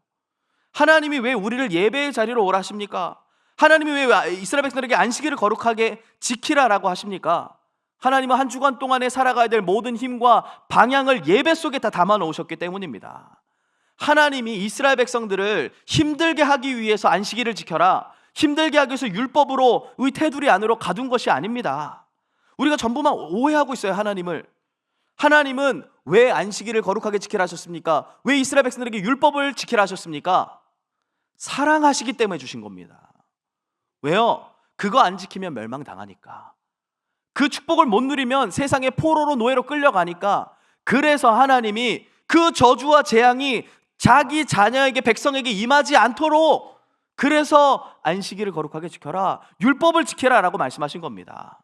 하나님이 왜 우리를 예배의 자리로 오라 하십니까? 하나님이 왜 이스라엘 백성들에게 안식일을 거룩하게 지키라라고 하십니까? 하나님은 한 주간 동안에 살아가야 될 모든 힘과 방향을 예배 속에 다 담아 놓으셨기 때문입니다. 하나님이 이스라엘 백성들을 힘들게 하기 위해서 안식일을 지켜라, 힘들게 하기 위해서 율법으로 의 테두리 안으로 가둔 것이 아닙니다. 우리가 전부만 오해하고 있어요. 하나님은 왜 안식일을 거룩하게 지키라 하셨습니까? 왜 이스라엘 백성들에게 율법을 지키라 하셨습니까? 사랑하시기 때문에 주신 겁니다. 왜요? 그거 안 지키면 멸망당하니까. 그 축복을 못 누리면 세상의 포로로, 노예로 끌려가니까. 그래서 하나님이 그 저주와 재앙이 자기 자녀에게, 백성에게 임하지 않도록, 그래서 안식일을 거룩하게 지켜라, 율법을 지켜라 라고 말씀하신 겁니다.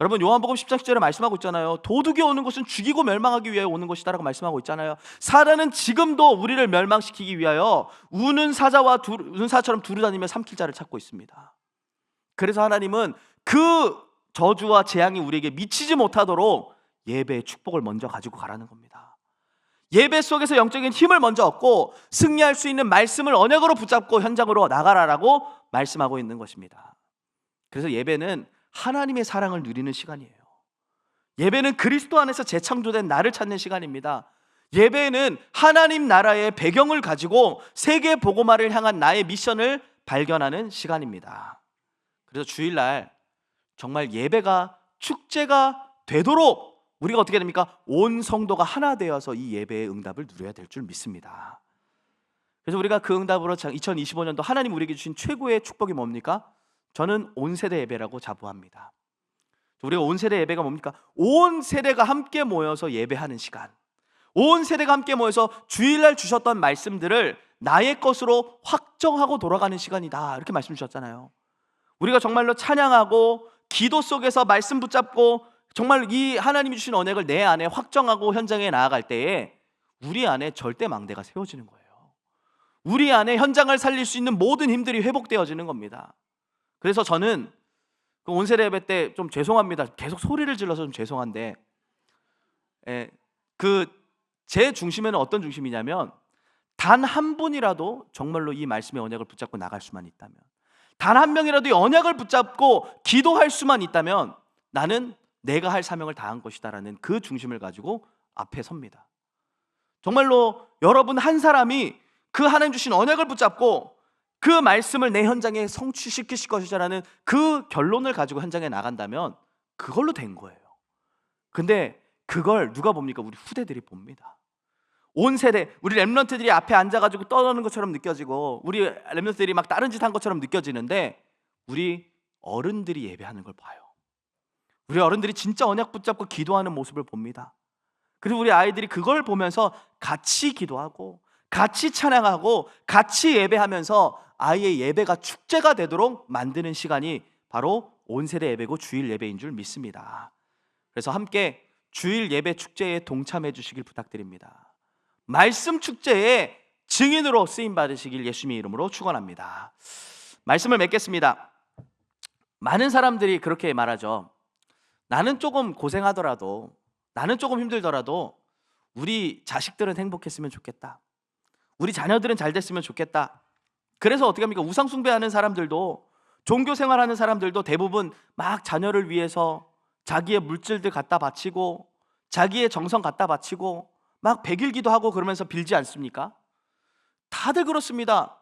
여러분, 요한복음 10장 10절에 말씀하고 있잖아요. 도둑이 오는 것은 죽이고 멸망하기 위하여 오는 것이다 라고 말씀하고 있잖아요. 사단은 지금도 우리를 멸망시키기 위하여 우는 사처럼 두루다니며 삼킬 자를 찾고 있습니다. 그래서 하나님은 그 저주와 재앙이 우리에게 미치지 못하도록 예배의 축복을 먼저 가지고 가라는 겁니다. 예배 속에서 영적인 힘을 먼저 얻고 승리할 수 있는 말씀을 언약으로 붙잡고 현장으로 나가라라고 말씀하고 있는 것입니다. 그래서 예배는 하나님의 사랑을 누리는 시간이에요. 예배는 그리스도 안에서 재창조된 나를 찾는 시간입니다. 예배는 하나님 나라의 배경을 가지고 세계 복음화를 향한 나의 미션을 발견하는 시간입니다. 그래서 주일날 정말 예배가 축제가 되도록 우리가 어떻게 됩니까? 온 성도가 하나 되어서 이 예배의 응답을 누려야 될 줄 믿습니다. 그래서 우리가 그 응답으로 2025년도 하나님 우리에게 주신 최고의 축복이 뭡니까? 저는 온 세대 예배라고 자부합니다. 우리가 온 세대 예배가 뭡니까? 온 세대가 함께 모여서 예배하는 시간, 온 세대가 함께 모여서 주일날 주셨던 말씀들을 나의 것으로 확정하고 돌아가는 시간이다, 이렇게 말씀 주셨잖아요. 우리가 정말로 찬양하고 기도 속에서 말씀 붙잡고 정말 이 하나님이 주신 언약을 내 안에 확정하고 현장에 나아갈 때에 우리 안에 절대 망대가 세워지는 거예요. 우리 안에 현장을 살릴 수 있는 모든 힘들이 회복되어지는 겁니다. 그래서 저는 그 온세대 예배 때 좀 죄송합니다. 계속 소리를 질러서 좀 죄송한데, 제 중심에는 어떤 중심이냐면, 단 한 분이라도 정말로 이 말씀의 언약을 붙잡고 나갈 수만 있다면, 단 한 명이라도 이 언약을 붙잡고 기도할 수만 있다면 나는 내가 할 사명을 다한 것이다라는 그 중심을 가지고 앞에 섭니다. 정말로 여러분 한 사람이 그 하나님 주신 언약을 붙잡고 그 말씀을 내 현장에 성취시키실 것이라는 그 결론을 가지고 현장에 나간다면 그걸로 된 거예요. 근데 그걸 누가 봅니까? 우리 후대들이 봅니다. 온 세대, 우리 렘넌트들이 앞에 앉아가지고 떠드는 것처럼 느껴지고 우리 렘넌트들이 막 다른 짓 한 것처럼 느껴지는데, 우리 어른들이 예배하는 걸 봐요. 우리 어른들이 진짜 언약 붙잡고 기도하는 모습을 봅니다. 그리고 우리 아이들이 그걸 보면서 같이 기도하고 같이 찬양하고 같이 예배하면서 아이의 예배가 축제가 되도록 만드는 시간이 바로 온세대 예배고 주일 예배인 줄 믿습니다. 그래서 함께 주일 예배 축제에 동참해 주시길 부탁드립니다. 말씀 축제의 증인으로 쓰임 받으시길 예수님의 이름으로 축원합니다. 말씀을 맺겠습니다. 많은 사람들이 그렇게 말하죠. 나는 조금 고생하더라도, 나는 조금 힘들더라도 우리 자식들은 행복했으면 좋겠다, 우리 자녀들은 잘 됐으면 좋겠다. 그래서 어떻게 합니까? 우상 숭배하는 사람들도, 종교 생활하는 사람들도 대부분 막 자녀를 위해서 자기의 물질들 갖다 바치고 자기의 정성 갖다 바치고 막 백일기도 하고 그러면서 빌지 않습니까? 다들 그렇습니다.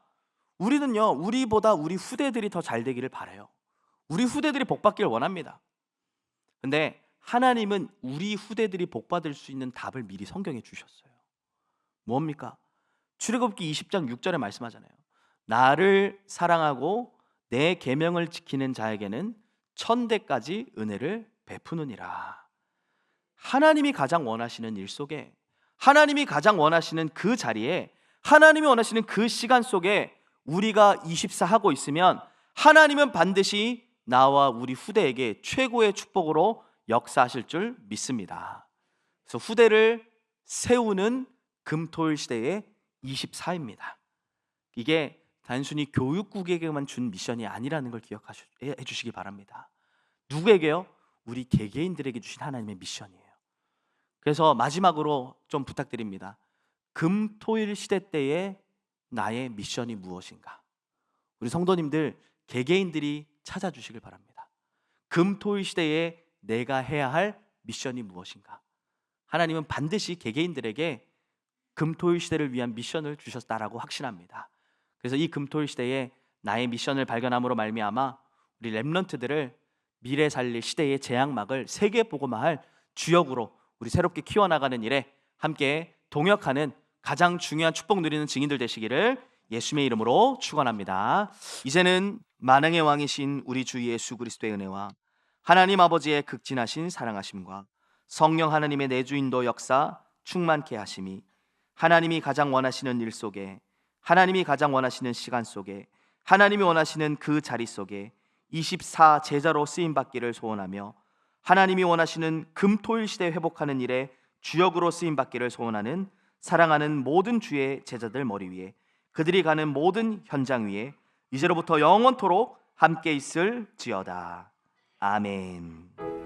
우리는요, 우리보다 우리 후대들이 더 잘 되기를 바라요. 우리 후대들이 복받기를 원합니다. 근데 하나님은 우리 후대들이 복받을 수 있는 답을 미리 성경에 주셨어요. 뭡니까? 출애굽기 20장 6절에 말씀하잖아요. 나를 사랑하고 내 계명을 지키는 자에게는 1000대까지 은혜를 베푸느니라. 하나님이 가장 원하시는 일 속에, 하나님이 가장 원하시는 그 자리에, 하나님이 원하시는 그 시간 속에 우리가 24하고 있으면 하나님은 반드시 나와 우리 후대에게 최고의 축복으로 역사하실 줄 믿습니다. 그래서 후대를 세우는 금토일 시대의 24입니다. 이게 단순히 교육국에게만 준 미션이 아니라는 걸 기억해 주시기 바랍니다. 누구에게요? 우리 개개인들에게 주신 하나님의 미션이에요. 그래서 마지막으로 좀 부탁드립니다. 금토일 시대 때의 나의 미션이 무엇인가? 우리 성도님들 개개인들이 찾아주시길 바랍니다. 금토일 시대에 내가 해야 할 미션이 무엇인가? 하나님은 반드시 개개인들에게 금토일 시대를 위한 미션을 주셨다라고 확신합니다. 그래서 이 금토일 시대에 나의 미션을 발견함으로 말미암아 우리 렘넌트들을 미래 살릴 시대의 재앙막을 세계 복음화할 주역으로 우리 새롭게 키워나가는 일에 함께 동역하는 가장 중요한 축복 누리는 증인들 되시기를 예수님의 이름으로 축원합니다. 이제는 만왕의 왕이신 우리 주 예수 그리스도의 은혜와 하나님 아버지의 극진하신 사랑하심과 성령 하나님의 내주인도 역사 충만케 하심이, 하나님이 가장 원하시는 일 속에, 하나님이 가장 원하시는 시간 속에, 하나님이 원하시는 그 자리 속에 24 제자로 쓰임 받기를 소원하며, 하나님이 원하시는 금토일 시대 회복하는 일에 주역으로 쓰임 받기를 소원하는 사랑하는 모든 주의 제자들 머리 위에, 그들이 가는 모든 현장 위에 이제로부터 영원토록 함께 있을지어다. 아멘.